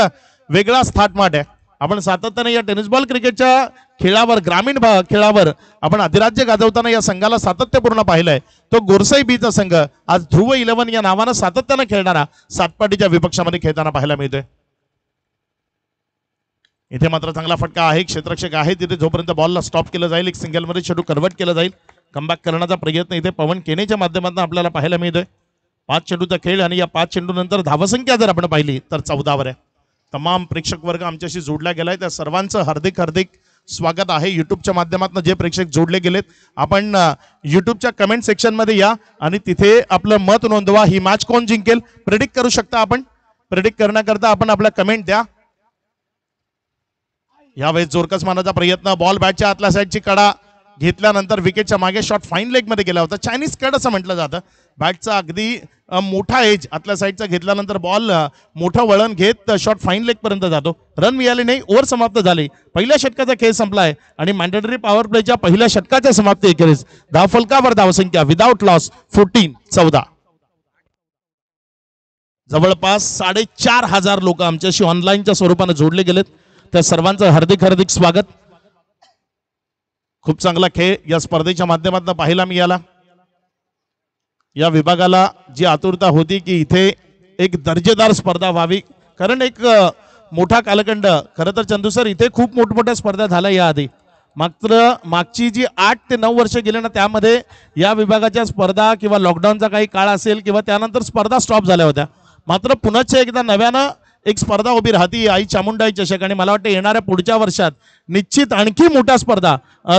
वेगळा स्थाटमाट आहे. आपण सातत्याने या टेनिस बॉल क्रिकेटच्या खेळावर, ग्रामीण खेळावर आपण अधिराज्य गाजवताना या संघाला सातत्यपूर्ण पाहिलंय. तो गोरसाई बीचा संघ आज ध्रुव 11 या नावानं सातत्यानं खेळणारा सातपाटीच्या विपक्षामध्ये खेळताना पाहायला मिळतोय. इथे मात्र चांगला फटका आहे, क्षेत्ररक्षक आहे तिथे, जोपर्यंत बॉलला स्टॉप केलं जाईल, एक सिंगल मध्ये चेंडू कन्वर्ट केलं जाईल. कमबॅक करण्याचा प्रयत्न इथे पवन केनेच्या माध्यमातून आपल्याला पाहायला मिळतोय. 5 चेंडूचा खेळ आणि या 5 चेंडू नंतर धावसंख्या जर आपण पाहिली तर 14 वर आहे. तमाम प्रेक्षक वर्ग आमच्याशी जोडला गेलाय, त्या सर्वांचं हार्दिक हार्दिक स्वागत आहे. युट्यूबच्या माध्यमातून जे प्रेक्षक जोडले गेलेत, आपण युट्यूबच्या कमेंट सेक्शन मध्ये या आणि तिथे आपलं मत नोंदवा. ही मॅच कोण जिंकेल प्रेडिक्ट करू शकता आपण. प्रेडिक्ट करण्याकरता आपण आपला कमेंट द्या. यावेळेस जोरकस मारण्याचा प्रयत्न, बॉल बॅटच्या आतल्या साईडची कडा घेतल्यानंतर विकेटच्या मागे शॉट फाईन लेग मध्ये गेला होता. चायनीज कट असं म्हटलं जातं. बॅटचा अगदी मोठा एज आतल्या साईडचा घेतल्यानंतर बॉल मोठं वळण घेत शॉट फाईन लेग पर्यंत जातो. रन मिळाले नाही, ओव्हर समाप्त झाली. पहिल्या षटकाचा खेळ संपलाय आणि मॅन्डेटरी पॉवर प्लेच्या पहिल्या षटकाच्या समाप्ती अखेरीस धावफलकावर धावसंख्या विदाउट लॉस 14-14. जवळपास 4,500 लोक आमच्याशी ऑनलाईनच्या स्वरूपाने जोडले गेलेत. त्या सर्वांचं हार्दिक हार्दिक स्वागत. खूप चांगला खेळ या स्पर्धेच्या माध्यमातून पाहायला मिळाला. या विभागाला जी आतुरता होती की इथे एक दर्जेदार स्पर्धा व्हावी, कारण एक मोठा कालखंड, खरं तर चंदू सर इथे खूप मोठमोठ्या स्पर्धा झाल्या याआधी, मात्र मागची जी 8 ते 9 वर्ष गेले ना त्यामध्ये या विभागाच्या स्पर्धा किंवा लॉकडाऊनचा काही काळ असेल किंवा त्यानंतर स्पर्धा स्टॉप झाल्या होत्या. मात्र पुन्हा एकदा नव्यानं एक स्पर्धा उभी राहती, आई चामुंडाई चषक. आणि मला वाटतं येणाऱ्या पुढच्या वर्षात निश्चित आणखी मोठ्या स्पर्धा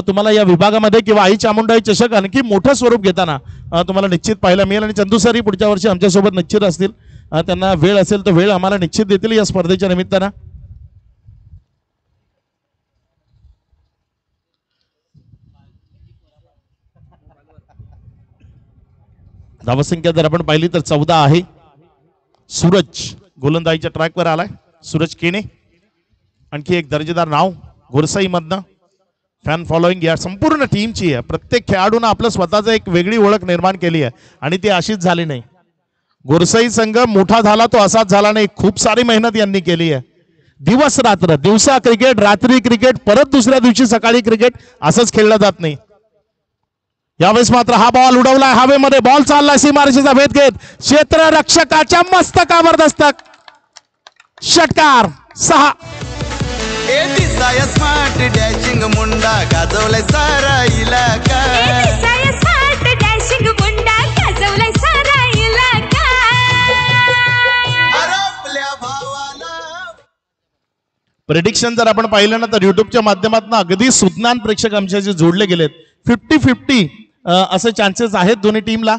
तुम्हाला या विभागामध्ये किंवा आई चामुंडाई चषक आणखी मोठं स्वरूप घेताना तुम्हाला निश्चित पाहायला मिळेल. आणि चंदू सरही पुढच्या वर्षी आमच्यासोबत निश्चित असतील. त्यांना वेळ असेल तर वेळ आम्हाला निश्चित देतील या स्पर्धेच्या निमित्तानं. धावसंख्या जर आपण पाहिली तर 14 आहे. सूरज गोलंदाजीच्या ट्रॅकवर आलाय. सूरज केने आणखी एक दर्जेदार नाव गोरसाई मधनं. फॅन फॉलोईंग या संपूर्ण टीमची आहे. प्रत्येक खेळाडूनं आपलं स्वतःचं एक वेगळी ओळख निर्माण केली आहे आणि ती अशीच झाली नाही. गोरसाई संघ मोठा झाला तो असाच झाला नाही. खूप सारी मेहनत यांनी केली आहे. दिवस रात्र, दिवसा क्रिकेट, रात्री क्रिकेट, परत दुसऱ्या दिवशी सकाळी क्रिकेट, असंच खेळलं जात नाही. यावेळेस मात्र हा बॉल उडवलाय हवेमध्ये. बॉल चाललाय सीमारेषेचा भेद घेत क्षेत्ररक्षकाच्या मस्तकावर दस्तक. षटकार 6. ए दिसाय स्मार्ट डॅशिंग मुंडा गाजवलाय सारा इलाका. आपल्या भावाला प्रेडिक्शन जर आपण पाहिलं ना तर युट्यूबच्या माध्यमातून अगदी सुज्ञान प्रेक्षक आमच्याशी जोडले गेलेत. 50-50 असे चान्सेस आहेत दोन्ही टीमला,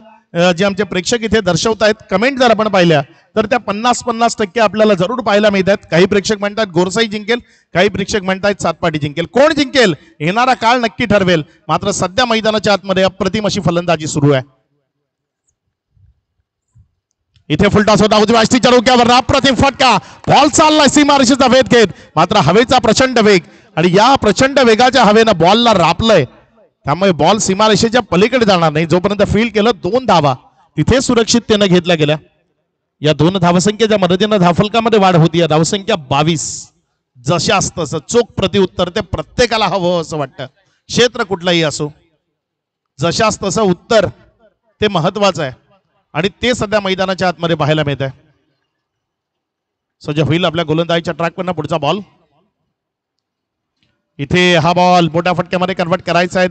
जे आमचे प्रेक्षक इथे दर्शवत आहेत. कमेंट जर आपण पाहिल्या तर त्या 50-50% आपल्याला जरूर पाहायला मिळतात. काही प्रेक्षक म्हणतात गोरसाई जिंकेल, काही प्रेक्षक म्हणतात सातपाटी जिंकेल. कोण जिंकेल येणारा काळ नक्की ठरवेल. मात्र सध्या मैदानाच्या आतमध्ये अप्रतिम अशी फलंदाजी सुरू आहे. इथे फुलटॉस होता उजव्या अष्टीच्या डोक्यावर अप्रतिम फटका. बॉल चाललाय सीमारेषेचा भेद घेत, मात्र हवेचा प्रचंड वेग आणि या प्रचंड वेगाच्या हवेनं बॉलला रापलंय. त्यामुळे बॉल सीमारेषेच्या पलीकडे जाणार नाही. जोपर्यंत फील्ड केलं 2 धावा तिथे सुरक्षिततेनं घेतल्या गेल्या. या 2 धावसंख्येच्या मदतीनं धावफलकामध्ये वाढ होती. या धावसंख्या 22. जशास तसं चोख प्रतिउत्तर ते प्रत्येकाला हवं असं वाटतं. क्षेत्र कुठलंही असो, जशास तसं उत्तर ते महत्वाचं आहे आणि ते सध्या मैदानाच्या आतमध्ये पाहायला मिळत आहे. सज्ज होईल आपल्या गोलंदाजीच्या ट्रॅकवरनं पुढचा बॉल. इथे हा बॉल मोठ्या फटक्यामध्ये कन्वर्ट करायचा आहे.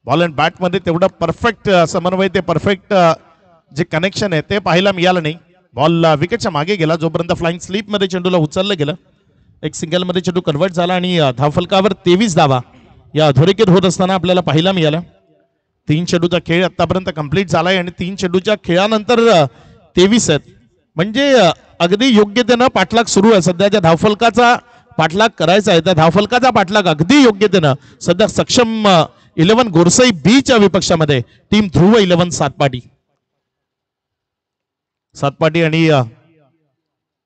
बॉल अँड बॅट मध्ये तेवढं परफेक्ट समन्वय, ते परफेक्ट जे कनेक्शन आहे ते पाहायला मिळालं नाही. बॉल विकेटच्या मागे गेला. जोपर्यंत फ्लाइंग स्लीप मध्ये चेंडूला उचललं गेलं, एक सिंगल मध्ये चेंडू कन्वर्ट झाला आणि धावफलकावर 23 धावा या अधोरेखित होत असताना आपल्याला पाहायला मिळालं. 3 चेंडूचा खेळ आतापर्यंत कंप्लीट झालाय आणि 3 चेंडूच्या खेळानंतर 23 आहेत. म्हणजे अगदी योग्यतेनं पाठलाग सुरू आहे. सध्याच्या धावफलकाचा पाठलाग करायचा आहे. त्या धावफलकाचा पाठलाग अगदी योग्यतेनं सध्या सक्षम 11 गोरसाई बीच्या विपक्षामध्ये टीम ध्रुव 11 सातपाटी आणि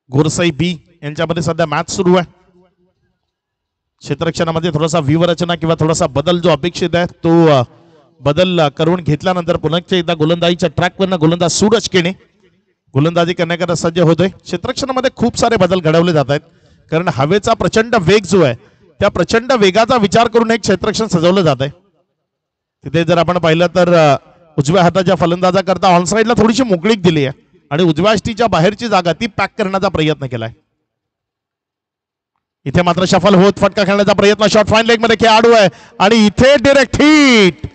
गोरसाई बी यांच्यामध्ये सध्या मॅच सुरू आहे. क्षेत्ररक्षणामध्ये थोडासा व्यूहरचना किंवा थोडासा बदल जो अपेक्षित आहे तो बदल करून घेतल्यानंतर पुन्हा एकदा गोलंदाजीच्या ट्रॅकवरनं गोलंदाज सूरज केने गोलंदाजी करण्याकरता सज्ज होतोय. क्षेत्ररक्षणामध्ये खूप सारे बदल घडवले जात आहेत, कारण हवेचा प्रचंड वेग जो आहे त्या प्रचंड वेगाचा विचार करून एक क्षेत्ररक्षण सजवलं जात आहे. तिथे जर आपण पाहिलं तर उजव्या हाताच्या फलंदाजा करता ऑनसाइडला थोडीशी मोकळीक दिली आहे आणि उजव्या अष्टीच्या बाहेरची जागा ती पॅक करण्याचा प्रयत्न केलाय. इथे मात्र शफल होत फटका खेळण्याचा प्रयत्न. शॉट फाईन लेग मध्ये खेळाडू आहे आणि इथे डायरेक्ट हिट.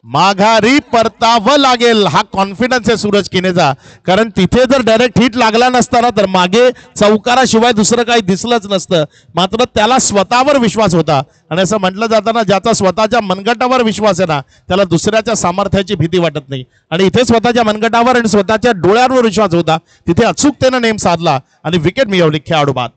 माघारी परतावं लागेल हा कॉन्फिडन्स आहे सूरज केनेचा, कारण तिथे जर डायरेक्ट हिट लागला नसता ना तर मागे चौकाराशिवाय दुसरं काही दिसलंच नसतं. मात्र त्याला स्वतःवर विश्वास होता आणि असं म्हटलं जाताना ज्याचा स्वतःच्या मनगटावर विश्वास आहे ना त्याला दुसऱ्याच्या सामर्थ्याची भीती वाटत नाही. आणि इथे स्वतःच्या मनगटावर आणि स्वतःच्या डोळ्यांवर विश्वास होता, तिथे अचूकतेनं नेम साधला आणि विकेट मिळवली खेळाडू बाद.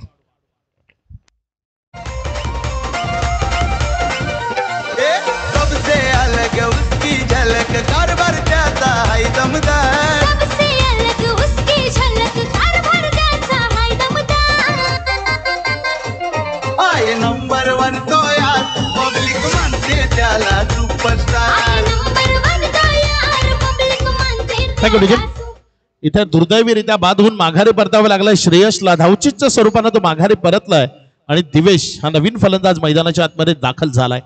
Thank you DJ. इथे दुर्दैवीरित्या बाद होऊन माघारी परतावं लागलाय श्रेयसला. धावचीच्या स्वरूपानं तो माघारी परतलाय आणि दिवेश हा नवीन फलंदाज मैदानाच्या आतमध्ये दाखल झालाय.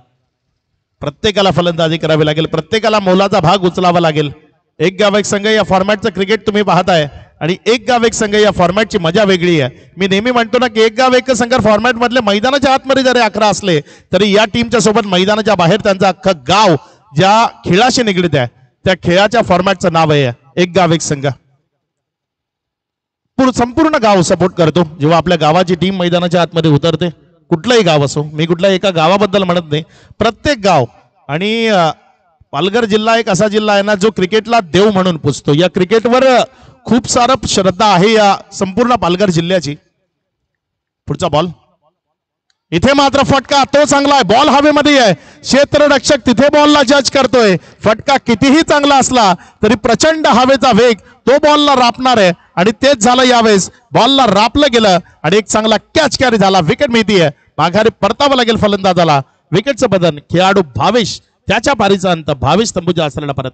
प्रत्येकाला फलंदाजी करावी लागेल, प्रत्येकाला मोलाचा भाग उचलावा लागेल. एक गाव एक संघ या फॉर्मॅटचं क्रिकेट तुम्ही पाहताय आणि एक गाव एक संघ या फॉर्मॅटची मजा वेगळी आहे. मी नेहमी म्हणतो ना की एक गाव एक संघ फॉर्मॅट मधले मैदानाच्या आतमध्ये जरी 11 असले तरी या टीमच्या सोबत मैदानाच्या बाहेर त्यांचं अख्खं गाव ज्या खेळाशी निगडीत आहे त्या खेळाच्या फॉर्मॅटचं नाव आहे एक गाव एक संघ. संपूर्ण गाव सपोर्ट करतो जेव्हा आपल्या गावाची टीम मैदानाच्या आतमध्ये उतरते. कुठलंही गाव असो, मी कुठल्या एका गावाबद्दल म्हणत नाही, प्रत्येक गाव. आणि पालघर जिल्हा एक असा जिल्हा आहे ना जो क्रिकेटला देव म्हणून पुजतो. या क्रिकेटवर खूप सारं श्रद्धा आहे या संपूर्ण पालघर जिल्ह्याची. पुढचा बॉल इथे मात्र फटका तो चांगला आहे. बॉल हवेमध्ये आहे, क्षेत्ररक्षक तिथे बॉलला जज करतोय. फटका कितीही चांगला असला तरी प्रचंड हवेचा वेग तो बॉलला रापणार आहे आणि तेच झालं यावेळेस. बॉलला रापलं गेलं आणि एक चांगला कॅच कॅरी झाला. विकेट मिळतीये, माघारी परतावं लागेल फलंदाजाला. विकेटचं बदल खेळाडू भावेश त्याच्या पारीचा अंत. भावेश तंबूच्या आसराला परत.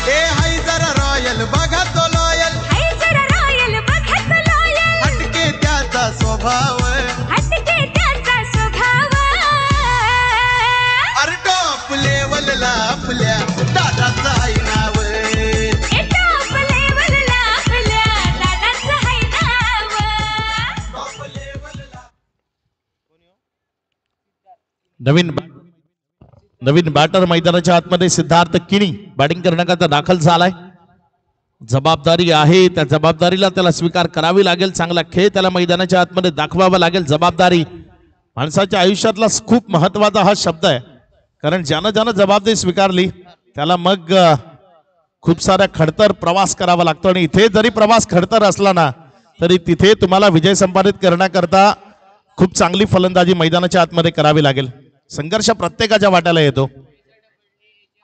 ए हाय जरा रॉयल बघा तो लॉयल हटके त्याचा स्वभाव अरे टॉप लेवलला आपल्या दादाचं आहे नाव. नवीन बॅटर मैदानाच्या आतमध्ये सिद्धार्थ किणी बॅटिंग करण्याकरता दाखल झालाय. जबाबदारी आहे, त्या जबाबदारीला त्याला स्वीकार करावी लागेल. चांगला खेळ त्याला मैदानाच्या आतमध्ये दाखवावा लागेल. जबाबदारी माणसाच्या आयुष्यातला खूप महत्वाचा हा शब्द आहे, कारण ज्यानं ज्यानं जबाबदारी स्वीकारली त्याला मग खूप सारा खडतर प्रवास करावा लागतो. आणि इथे जरी प्रवास खडतर असला ना तरी तिथे तुम्हाला विजय संपादित करण्याकरता खूप चांगली फलंदाजी मैदानाच्या आतमध्ये करावी लागेल. संघर्ष प्रत्येकाच्या वाट्याला येतो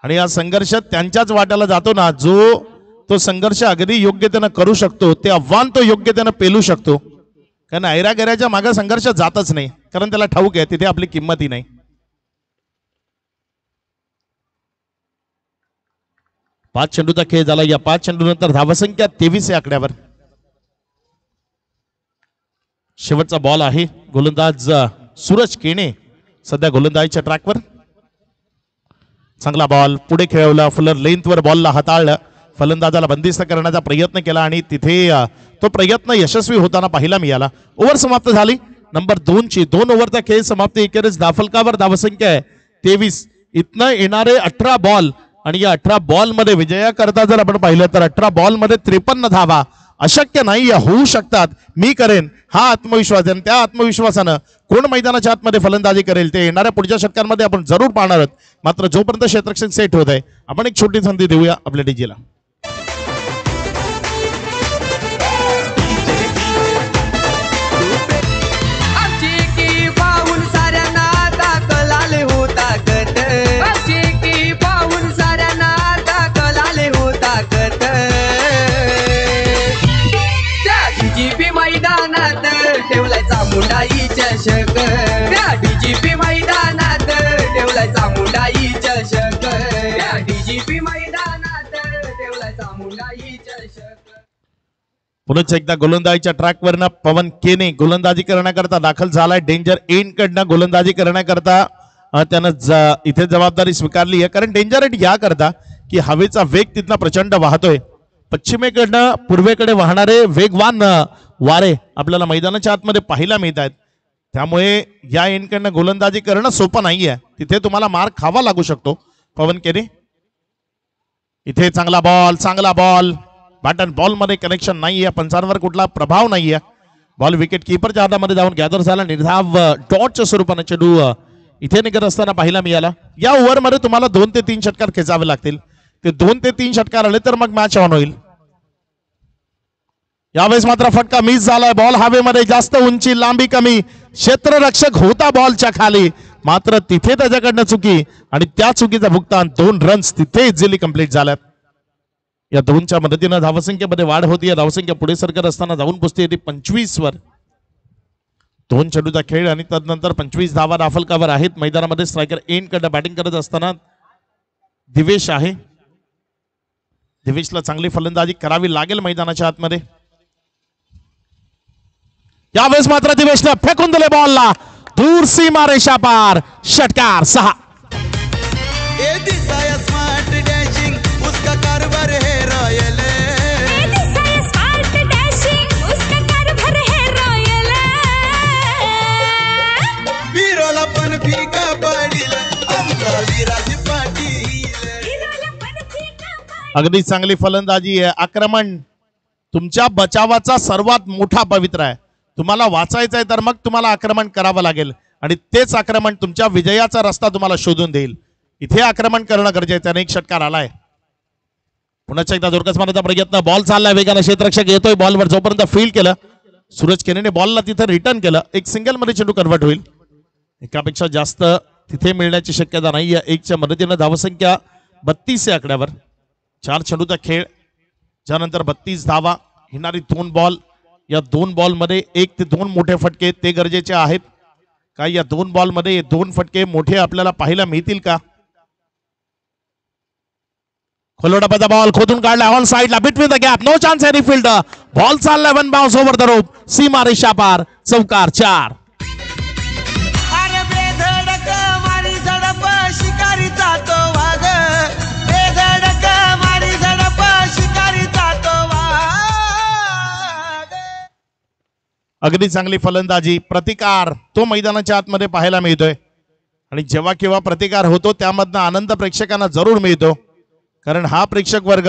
आणि हा संघर्ष त्यांच्याच वाट्याला जातो ना जो तो संघर्ष अगदी योग्यतेनं करू शकतो. ते आव्हान तो योग्यतेनं पेलू शकतो. कारण ऐरागैराच्या मागे संघर्ष जातच नाही, कारण त्याला ठाऊक आहे तिथे आपली किंमतही नाही. 5 चेंडूचा खेळ झाला. या 5 चेंडूनंतर धावसंख्या 23 या आकड्यावर. शेवटचा बॉल आहे. गोलंदाज सूरज केणे सध्या गोलंदाजीच्या ट्रॅकवर. चांगला बॉल पुढे खेळवला, फुलर लेंथवर बॉलला हाताळलं, फलंदाजाला बंदिस्त करण्याचा प्रयत्न केला आणि तिथे तो प्रयत्न यशस्वी होताना पाहायला मिळाला. ओव्हर समाप्त झाली नंबर 2 ची. 2 ओव्हरचा खेळ समाप्ती. एकेरीच धावफलकावर धावसंख्या आहे 23. इथनं येणारे 18 बॉल आणि या 18 बॉल मध्ये विजयाकरता जर आपण पाहिलं तर 18 बॉल मध्ये 53 धावा अशक्य नाही, या होऊ शकतात. मी करेन हा आत्मविश्वास आहे. त्या आत्मविश्वासानं कोण मैदानाच्या आतमध्ये फलंदाजी करेल ते येणाऱ्या पुढच्या षटकांमध्ये आपण जरूर पाहणार आहोत. मात्र जोपर्यंत क्षेत्ररक्षक सेट होत आहे आपण एक छोटी संधी देऊया आपल्या डीजेला. ठेवलाय चामुंडाई चषक डीजीपी मैदानात ठेवलाय चामुंडाई चषक डीजीपी मैदानात ठेवलाय चामुंडाई चषक. पुन्हा एकदा गोलंदाजीच्या ट्रॅकवरनं पवन केने गोलंदाजी करण्याकरता दाखल झालाय. डेंजर एंड कडनं गोलंदाजी करण्याकरता त्यानं इथे जबाबदारी स्वीकारली आहे. कारण डेंजर एंड या करता की हवेचा वेग तिथनं प्रचंड वाहतोय. पश्चिमेकडनं पूर्वेकडे वाहणारे वेगवान वारे आपल्याला मैदानाच्या आतमध्ये पाहायला मिळत आहेत. त्यामुळे या एंडकडनं गोलंदाजी करणं सोपं नाहीये. तिथे तुम्हाला मार खावा लागू शकतो. पवन केने इथे चांगला बॉल बॅटन बॉल मध्ये कनेक्शन नाहीये. पंचांवर कुठला प्रभाव नाहीये. बॉल विकेट कीपरच्या हातामध्ये जाऊन गॅदर झाला. निर्धाव डॉटच्या स्वरूपाने चेंडू इथे निघत असताना पाहायला मिळाला. या ओव्हरमध्ये तुम्हाला 2 ते 3 षटकार खेचावे लागतील. ते 2 ते 3 षटकार आले तर मग मॅच ऑन होईल. यावेळेस मात्र फटका मिस झालाय. बॉल हवेमध्ये, जास्त उंची लांबी कमी. क्षेत्ररक्षक होता बॉलच्या खाली, मात्र तिथे त्याच्याकडनं चुकी आणि त्या चुकीचं भुगतान 2 रन्स तिथे इझिली कंप्लीट झाल्यात. या 2च्या मदतीनं धावसंख्येमध्ये वाढ होती. धावसंख्या पुढे सरकत असताना जाऊन पोचते 25 वर. दोन चेंडूचा खेळ आणि तदनंतर 25 धावा दाफलकावर आहेत मैदानामध्ये. स्ट्रायकर एन कडे बॅटिंग करत असताना दिवेश आहे. दिवेशला चांगली फलंदाजी करावी लागेल मैदानाच्या आतमध्ये. यावेळेस मात्र दिवेशने फेकून दिले बॉलला दूर सीमा रेषा पार. षटकार 6. ए दिसाया स्मार्ट डॅशिंग उसका कारभार है रॉयल वीरोला पण फिका पाडील आमचा विराज पाटील. अगदी चांगली फलंदाजी आहे. आक्रमण तुमच्या बचावाचा सर्वात मोठा पवित्र आहे. तुम्हाला वाचायचं आहे तर मग तुम्हाला आक्रमण करावं लागेल आणि तेच आक्रमण तुमच्या विजयाचा रस्ता तुम्हाला शोधून देईल. इथे आक्रमण करणं गरजेचं आहे. एक षटकार आलाय. पुन्हा एकदा जोरकस मारण्याचा प्रयत्न. बॉल चाललाय वेगाने. क्षेत्ररक्षक येतोय बॉलवर. जोपर्यंत फील्ड केलं सूरज केनेने बॉलला तिथे रिटर्न केलं. एक सिंगल मध्ये चेंडू कन्वर्ट होईल. एकापेक्षा जास्त तिथे मिळण्याची शक्यता नाही. एकच्या मदतीनं धावसंख्या 32 या आकड्यावर. 4 चेंडूचा खेळ ज्यानंतर 32 धावा. हिणारी 2 बॉल. या 2 बॉलमध्ये 1 ते 2 मोठे फटके ते गरजेचे आहेत. काही या 2 बॉलमध्ये 2 फटके मोठे आपल्याला पाहायला मिळतील का? खोलोडापाचा बॉल खोदून काढला ऑन साइडला between the gap. No chance any fielder. Ball चाललाय one bounce over the rope. सीमा रेषा पार. चौकार 4. अरे बेधडक मारी झडप शिकारी जातो वाघ. बेधडक मारी झडप शिकारी जातो वाघ. अगदी चांगली फलंदाजी. प्रतिकार तो मैदानाच्या आतमध्ये पाहायला मिळतोय आणि जेव्हा केव्हा प्रतिकार होतो त्यामधनं आनंद प्रेक्षकांना जरूर मिळतो. कारण हा प्रेक्षक वर्ग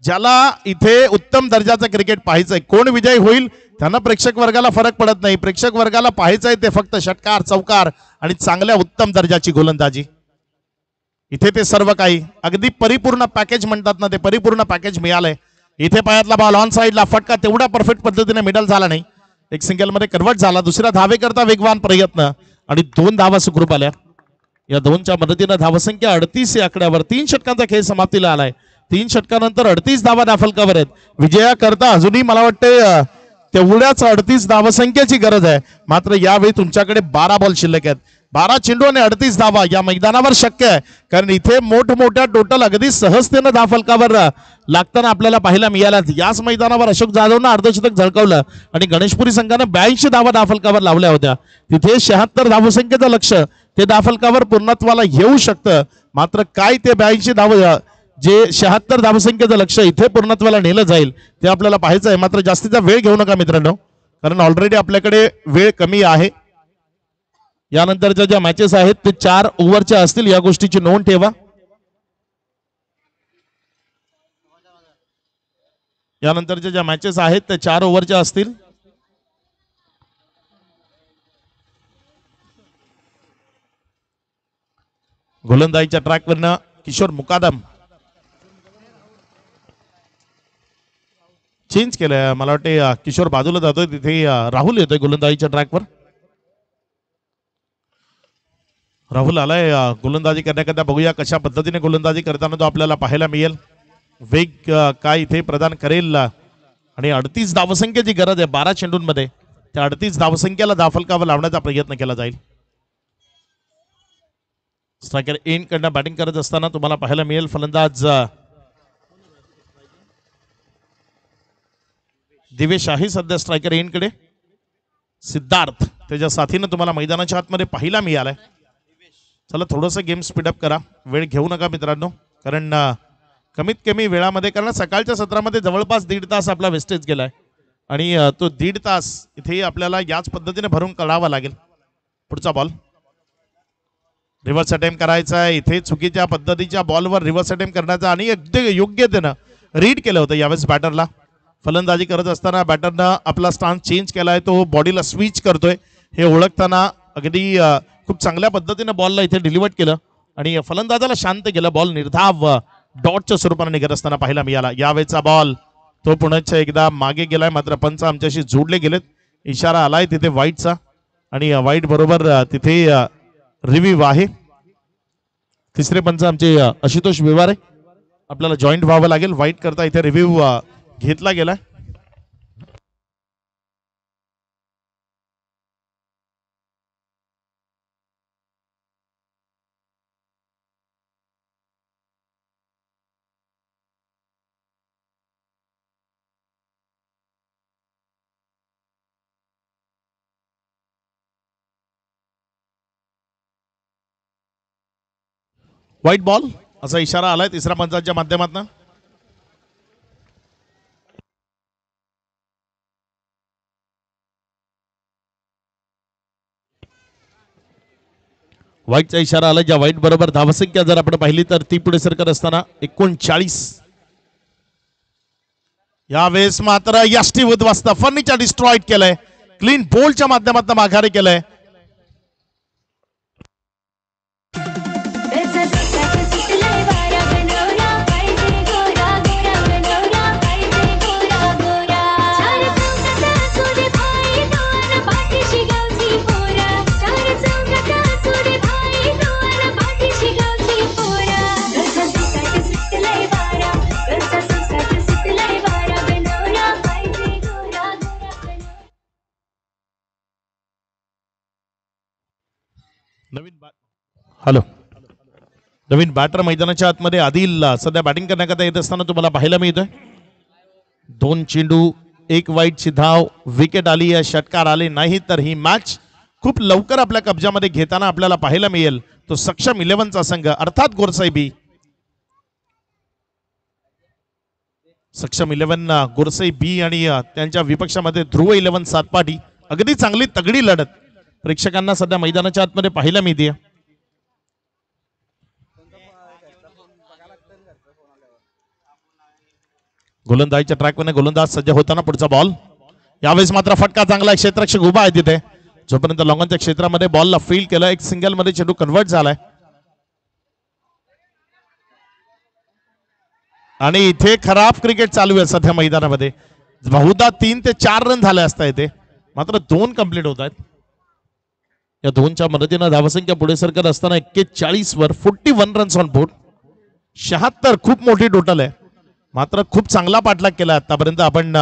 ज्याला इथे उत्तम दर्जाचं क्रिकेट पाहायचंय, कोण विजयी होईल त्यांना प्रेक्षक वर्गाला फरक पडत नाही. प्रेक्षक वर्गाला पाहायचंय ते फक्त षटकार, चौकार आणि चांगल्या उत्तम दर्जाची गोलंदाजी. इथे ते सर्व काही अगदी परिपूर्ण पॅकेज म्हणतात ना, ते परिपूर्ण पॅकेज मिळालंय. इथे पायातला बॉल ऑन साइडला फटका तेवढ्या परफेक्ट पद्धतीने मिडल झाला नाही. एक सिंगल मध्ये कन्वर्ट झाला. दुसऱ्या धावेकरता वेगवान प्रयत्न आणि 2 धावा सुखरूप आल्या. या 2च्या मदतीनं धावसंख्या 38 या आकड्यावर. 3 षटकांचा खेळ समाप्तीला आलाय. 3 षटकानंतर 38 धावा दाफलकावर आहेत. विजयाकरता अजूनही मला वाटते तेवढ्याच 38 धावसंख्येची गरज आहे. मात्र यावेळी तुमच्याकडे 12 बॉल शिल्लक आहेत. 12 चेंडू आणि 38 धावा या मैदानावर शक्य आहे. कारण इथे मोठमोठ्या टोटल अगदी सहजतेनं धाफलकावर लागताना आपल्याला पाहायला मिळाल्या. याच मैदानावर अशोक जाधवनं अर्धशतक झळकवलं आणि गणेशपुरी संघानं 82 धावा दाफलकावर लावल्या होत्या. तिथे 76 धावसंख्येचं लक्ष ते दाफलकावर पूर्णत्वाला येऊ शकतं. मात्र काय ते 82 धाव जे 76 धावसंख्येचं लक्ष इथे पूर्णत्वाला नेलं जाईल ते आपल्याला पाहायचं आहे. मात्र जास्तीचा वेळ घेऊ नका मित्रांनो, कारण ऑलरेडी आपल्याकडे वेळ कमी आहे. यानंतरच्या ज्या मॅचेस आहेत ते 4 ओव्हरच्या असतील. या गोष्टीची नोंद ठेवा. यानंतरच्या ज्या मॅचेस आहेत ते 4 ओव्हरच्या असतील. गोलंदाजीच्या ट्रॅकवरनं किशोर मुकादम चेंज केलंय. मला वाटते किशोर बाजूला जातोय, तिथे राहुल येतोय गोलंदाजीच्या ट्रॅकवर. राहुल आलाय गोलंदाजी करण्याकरता. बघूया कशा पद्धतीने गोलंदाजी करताना तो आपल्याला पाहायला मिळेल. वेग काय इथे प्रदान करेल. आणि 38 धावसंख्येची गरज आहे 12 चेंडूंमध्ये. त्या 38 धावसंख्येला दाफलकावर लावण्याचा प्रयत्न केला जाईल. स्ट्रायकर एन कडनं बॅटिंग करत असताना तुम्हाला पाहायला मिळेल फलंदाज दिवेश आहे सध्या स्ट्रायकर एन कडे. सिद्धार्थ त्याच्या साथीनं तुम्हाला मैदानाच्या आतमध्ये पाहायला मिळालाय. चला थोडंसं गेम स्पीडअप करा. वेळ घेऊ नका मित्रांनो, कारण कमीत कमी वेळामध्ये, कारण सकाळच्या सत्रामध्ये जवळपास 1.5 तास आपला वेस्टेज गेलाय आणि तो 1.5 तास इथे आपल्याला याच पद्धतीने भरून काढावा लागेल. पुढचा बॉल रिव्हर्स अटेम्प्ट करायचा आहे. इथे चुकीच्या पद्धतीच्या बॉलवर रिव्हर्स अटेम्प्ट करण्याचा आणि अगदी योग्यतेनं रीड केलं होतं यावेळेस बॅटरला. फलंदाजी करत असताना बॅटरनं आपला स्टान्स चेंज केलाय. तो बॉडीला स्विच करतोय हे ओळखताना अगदी खूप चांगल्या पद्धतीने बॉलला इथे डिलिव्हर केलं आणि फलंदाजाला शांत केलं. बॉल निर्धाव डॉटच्या स्वरूपाने निघत असताना पाहायला मिळाला. यावेळेचा बॉल तो पुन्हा एकदा मागे गेलाय. मात्र पंच आमच्याशी जोडले गेलेत. इशारा आलाय तिथे वाईटचा आणि वाईट बरोबर तिथे रिव्ह्यू आहे. तिसरे पंच आमचे आशुतोष विवारे. आपल्याला जॉईंट व्हावं लागेल. वाईट करता इथे रिव्ह्यू घेतला गेलाय. व्हाईट बॉल असा इशारा आलाय तिसऱ्या पंचाच्या माध्यमातून. व्हाईटचा इशारा आला. ज्या व्हाईट बरोबर धावसंख्या जर आपण पाहिली तर ती पुढे सरकत असताना 39. यावेळेस मात्र याष्टी उद्ध्वस्त फर्निचर डिस्ट्रॉइड केलंय. क्लीन बोलच्या माध्यमातून माघारी केलंय. हॅलो, नवीन बॅटर मैदानाच्या आतमध्ये आदिल सध्या बॅटिंग करण्याकरता येत असताना तुम्हाला पाहायला मिळतोय. 2 चेंडू 1 वाईटची धाव, विकेट आली, षटकार आले नाही. तर ही मॅच खूप लवकर आपल्या कब्जामध्ये घेताना आपल्याला पाहायला मिळेल तो सक्षम 11चा संघ अर्थात गोरसाई. सक्षम 11 गोरसाई बी आणि त्यांच्या विपक्षामध्ये ध्रुव 11 सातपाटी. अगदी चांगली तगडी लढत प्रेक्षकांना सध्या मैदानाच्या आतमध्ये पाहायला मिळते. गोलंदाजीच्या ट्रॅकवर गोलंदाज सज्ज होताना पुढचा बॉल. यावेळेस मात्र फटका चांगला. क्षेत्ररक्षक उभा आहे तिथे. जोपर्यंत लॉंगॉनच्या क्षेत्रामध्ये बॉलला फील्ड केलं, एक सिंगल मध्ये चेंडू कन्वर्ट झालाय आणि इथे खराब क्रिकेट चालू आहे सध्या मैदानामध्ये. बहुधा 3 ते 4 रन झाले असता इथे, मात्र 2 कंप्लीट होत आहेत. या 2च्या मदतीनं धावसंख्या पुढे सरकत असताना 41 वर 41 रन्स ऑन बोर्ड. 76 खूप मोठी टोटल आहे, मात्र खूप चांगला पाठलाग केला आतापर्यंत. आपण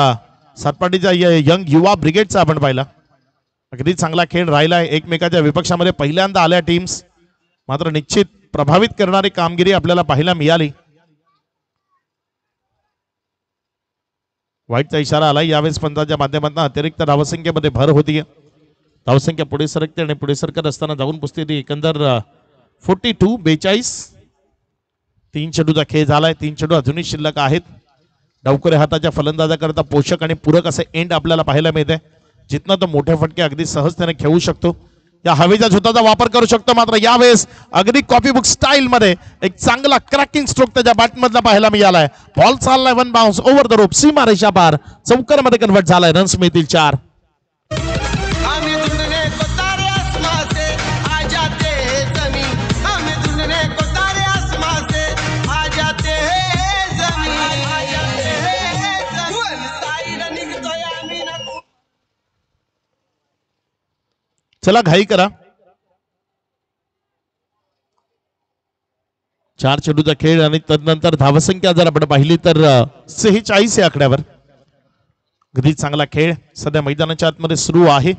सातपाटीच्या यंग युवा ब्रिगेडचा आपण पाहिला. अगदी चांगला खेळ राहिलाय. एकमेकाच्या विपक्षामध्ये पहिल्यांदा आल्या टीम्स, मात्र निश्चित प्रभावित करणारी कामगिरी आपल्याला पाहायला मिळाली. व्हाईटचा इशारा आला. यावेळेस पंचाच्या माध्यमातून अतिरिक्त धावसंख्येमध्ये भर होतीये. धावसंख्या पुढे सरकते आणि पुढे सरकत असताना जाऊन पुसते ती एकंदर 42. 3 चेंडूचा खेळ झालाय. 3 चेंडू अजूनही शिल्लक आहेत. डावखुऱ्या हाताच्या फलंदाजाकरता पोषक आणि पूरक असे एंड आपल्याला पाहायला मिळते, जिथनं तो मोठे फटके अगदी सहजतेने खेळू शकतो. या हवेच्या झोताचा वापर करू शकतो. मात्र यावेळेस अगदी कॉपी बुक स्टाईल मध्ये एक चांगला क्रॅकिंग स्ट्रोक त्याच्या बॅटमधला पाहायला मिळालाय. बॉल चाललाय 1 बाउन्स ओव्हर द रोप, सीमा रेषा पार, चौकारमध्ये कन्वर्ट झालाय. रन्स मिळतील 4. हमें ढूंढने को तारे आसमां से आ जाते हैं जमीन, हमें ढूंढने को तारे आसमां से आ जाते हैं जमीन, आ जाते हैं जमीन. साईड निघतोय आम्ही ना. चला घाई करा. 4 चेंडूचा खेळ आणि तदनंतर धावसंख्या जर आपण पाहिली तर 46 या आकड्यावर. अगदी चांगला खेळ सध्या मैदानाच्या आतमध्ये सुरू आहे.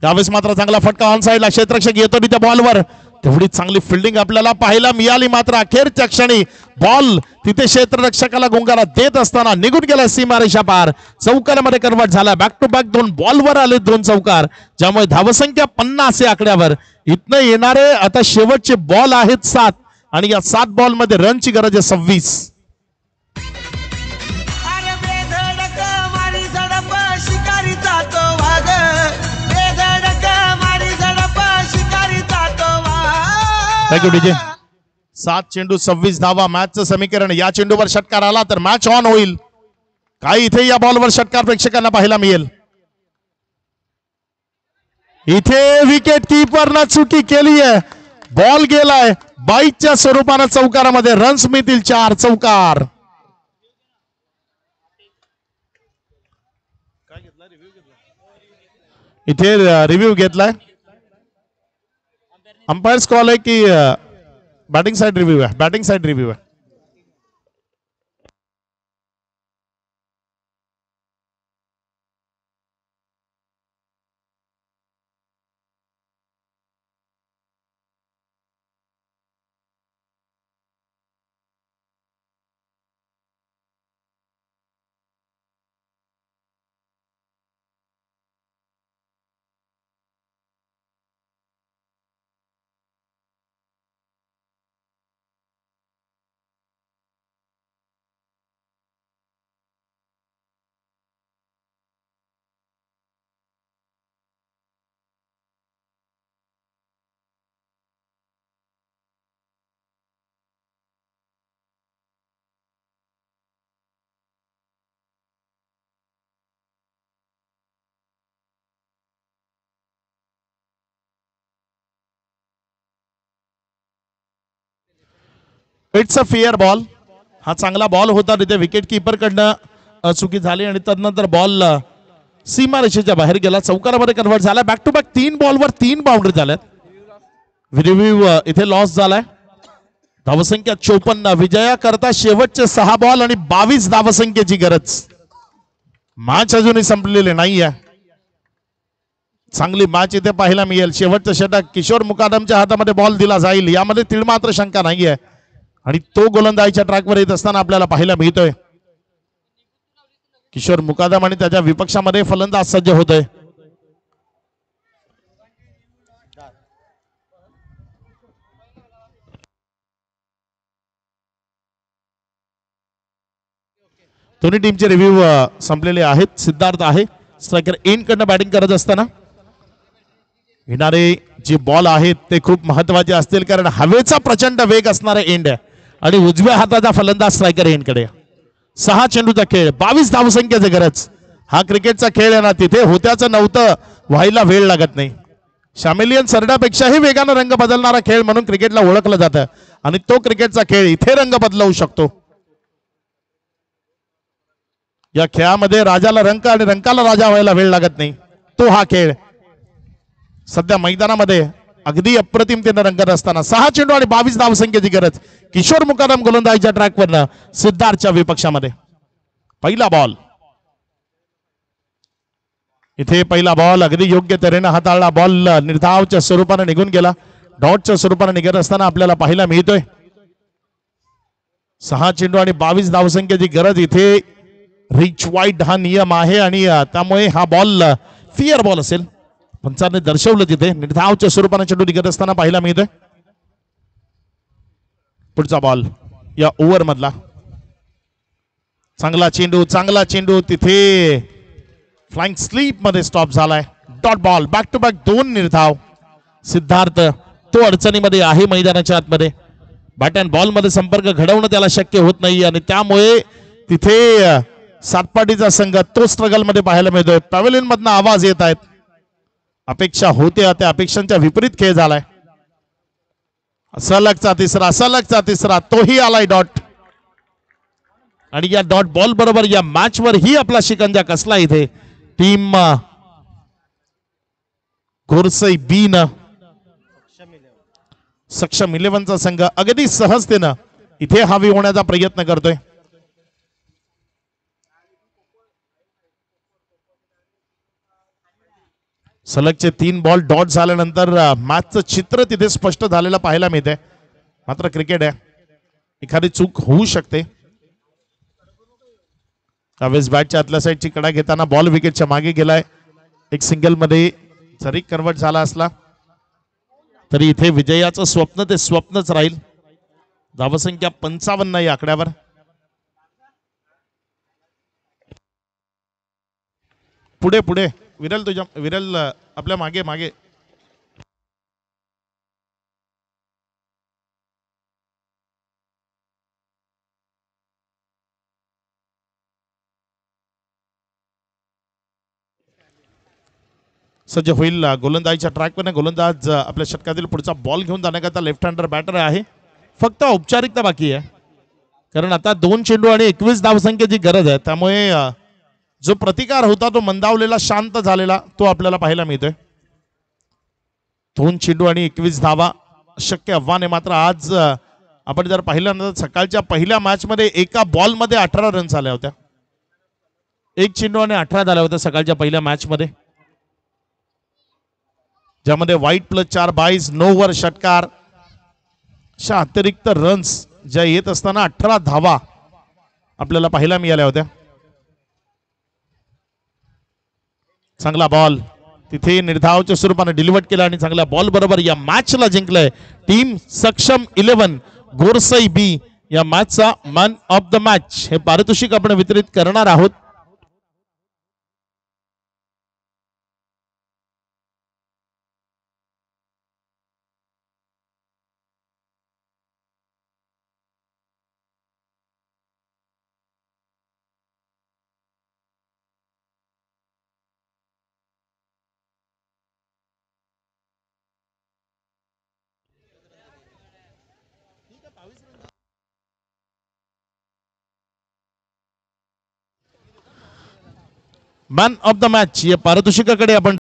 त्यावेळेस मात्र चांगला फटका ऑन साईडला. क्षेत्ररक्षक येतो त्या बॉलवर. तेवढी चांगली फिल्डिंग आपल्याला पाहायला मिळाली, मात्र अखेरच्या क्षणी बॉल तिथे क्षेत्ररक्षकाला गुंगारा देत असताना निघून गेला सीमारेषा पार. चौकारामध्ये कन्वर्ट झाला. बॅक टू बॅक 2 बॉलवर आले 2 चौकार, ज्यामुळे धावसंख्या 50 या आकड्यावर. इथनं येणारे आता शेवटचे बॉल आहेत 7 आणि या 7 बॉल मध्ये रनची गरज आहे 26. अरे बेधडक मारी झडप शिकारीचा तो वाघ, बेधडक मारी झडप शिकारीचा तो वाघ. Thank you DJ. 7 चेंडू 26 धावा मॅचचं समीकरण. या चेंडूवर षटकार आला तर मॅच ऑन होईल. काही इथे या बॉलवर षटकार प्रेक्षकांना पाहायला मिळेल. इथे विकेट कीपरनं चुकी केली आहे. बॉल गेलाय बाईकच्या स्वरूपानं चौकारामध्ये. रन्स मिळतील 4. चौकार. इथे रिव्ह्यू घेतलाय. अंपायर्स कॉल आहे की बॅटिंग साइड रिव्ह्यू आहे? बॅटिंग साइड रिव्ह्यू आहे. It's a fair ball. हा चांगला बॉल होता तिथे विकेट किपर कडनं चुकी झाली आणि त्यानंतर बॉल सीमारेषेच्या बाहेर गेला, चौकारामध्ये कन्व्हर्ट झाला. बॅक टू बॅक 3 बॉलवर 3 बाउंड्री झाल्यात. रिव्ह्यू इथे लॉस झालाय. धावसंख्या 54. विजया करता शेवटचे 6 बॉल आणि 22 धावसंख्येची गरज. मॅच अजूनही संपलेली नाहीये. चांगली मॅच इथे पाहायला मिळेल. शेवटचं षटक किशोर मुकादमच्या हातामध्ये बॉल दिला जाईल यामध्ये तीळ मात्र शंका नाहीये आणि तो गोलंदाजीच्या ट्रॅकवर येत असताना आपल्याला पाहायला मिळतोय. किशोर मुकादम आणि त्याच्या विपक्षामध्ये फलंदाज सज्ज होतोय. दोन्ही टीमचे रिव्ह्यू संपलेले आहेत. सिद्धार्थ आहे स्ट्रायकर एंड कडनं बॅटिंग करत असताना. येणारे जे बॉल आहेत ते खूप महत्वाचे असतील कारण हवेचा प्रचंड वेग असणारा एंड आहे आणि उजव्या हाताचा फलंदाज स्ट्रायकर एंड कडे. 6 चेंडूचा खेळ, 22 धावसंख्येची गरज. हा क्रिकेटचा खेळ आहे ना, तिथे होत्याचं नव्हतं व्हायला वेळ लागत नाही. शामिलियन सरड्यापेक्षाही वेगानं रंग बदलणारा खेळ म्हणून क्रिकेटला ओळखलं जातं आणि तो क्रिकेटचा खेळ इथे रंग बदलवू शकतो. या खेळामध्ये राजाला रंक आणि रंकाला राजा व्हायला वेळ लागत नाही. तो हा खेळ सध्या मैदानामध्ये अगदी अप्रतिमतेनं रंगत असताना 6 चेंडू आणि 22 धावसंख्येची गरज. किशोर मुकादम गोलंदाजीच्या ट्रॅकवरनं सिद्धार्थच्या विपक्षामध्ये. पहिला बॉल, इथे पहिला बॉल अगदी योग्य तऱ्हेनं हाताळला. बॉल निर्धावच्या स्वरूपाने निघून गेला. डॉटच्या स्वरूपाने निघत असताना आपल्याला पाहायला मिळतोय. 6 चेंडू आणि 22 धावसंख्येची गरज. इथे रिच वाईट हा नियम आहे आणि त्यामुळे हा बॉल फिअर बॉल असेल. पंचाने दर्शवलं तिथे निर्धावच्या स्वरूपाने चेंडू निघत असताना पाहायला मिळतोय. पुढचा बॉल या ओव्हर मधला. चांगला चेंडू तिथे फ्लाइंग स्लीप मध्ये स्टॉप झालाय. Dot ball. Back to back 2 निर्धाव. सिद्धार्थ तो अडचणीमध्ये आहे मैदानाच्या आतमध्ये. बॅट अँड बॉल मध्ये संपर्क घडवणं त्याला शक्य होत नाही आणि त्यामुळे तिथे सातपाटीचा संघ तो स्ट्रगल मध्ये पाहायला मिळतोय. पॅव्हेलियन मधनं आवाज येत आहेत. अपेक्षा होत्या त्या अपेक्षांच्या विपरीत खेळ झालाय. सलगचा तिसरा तोही आलाय डॉट आणि या डॉट बॉल बरोबर या मॅच वर ही आपला शिकंजा कसला इथे. टीम घोरसई बी न सक्षम 11चा संघ अगदी सहजतेनं इथे हवी होण्याचा प्रयत्न करतोय. सलगचे 3 बॉल डॉट झाल्यानंतर मॅचचं चित्र तिथे स्पष्ट झालेलं पाहायला मिळतंय. मात्र क्रिकेट आहे, एखादी चूक होऊ शकते. त्यावेळेस बॅटच्या आतल्या साईडची कडा घेताना बॉल विकेटच्या मागे गेलाय. एक सिंगल मध्ये जरी कन्वर्ट झाला असला तरी इथे विजयाचं स्वप्न ते स्वप्नच राहील. धावसंख्या 55 या आकड्यावर. पुढे विरल आपल्या मागे सज्ज होईल. गोलंदाजीच्या ट्रॅकवर गोलंदाज आपल्या षटकातील पुढचा बॉल घेऊन जाण्याकरता लेफ्ट हँडर बॅटर आहे. फक्त औपचारिकता बाकी आहे कारण आता 2 चेंडू आणि 21 धावसंख्येची गरज आहे. त्यामुळे जो प्रतिकार होता तो मंदावलेला शांत झालेला तो आपल्याला पाहायला मिळतोय. 2 चेंडू आणि 21 धावा शक्य आव्हान आहे. मात्र आज आपण जर पाहिलं ना सकाळच्या पहिल्या मॅच मध्ये एका बॉल मध्ये 18 रन झाल्या होत्या. 1 चेंडू आणि 18 झाल्या होत्या सकाळच्या पहिल्या मॅच मध्ये, ज्यामध्ये व्हाईट प्लस 4 22 नो वर षटकार अशा अतिरिक्त रन्स ज्या येत असताना 18 धावा आपल्याला पाहायला मिळाल्या होत्या. चांगला बॉल तिथे निर्धावच्या स्वरूपाने डिलिव्हर केला आणि चांगल्या बॉल बरोबर या मॅचला जिंकलंय टीम सक्षम 11 गोरसई बी. या मॅचचा मॅन ऑफ द मॅच हे पारितोषिक आपण वितरित करणार आहोत. मॅन ऑफ द मॅच या पारितोषिकाकडे आपण